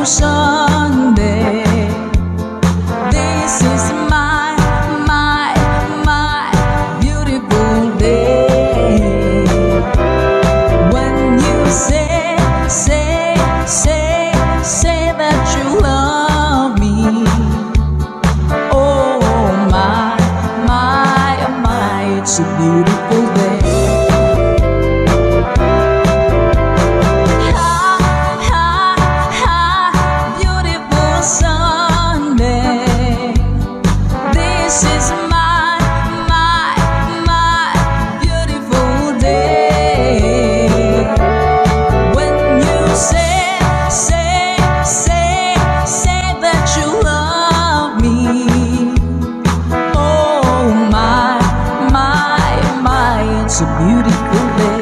Sunday, this is my beautiful day. When you say that you love me, oh my, it's a beautiful day. This is my beautiful day. When you say that you love me, oh my, it's a beautiful day.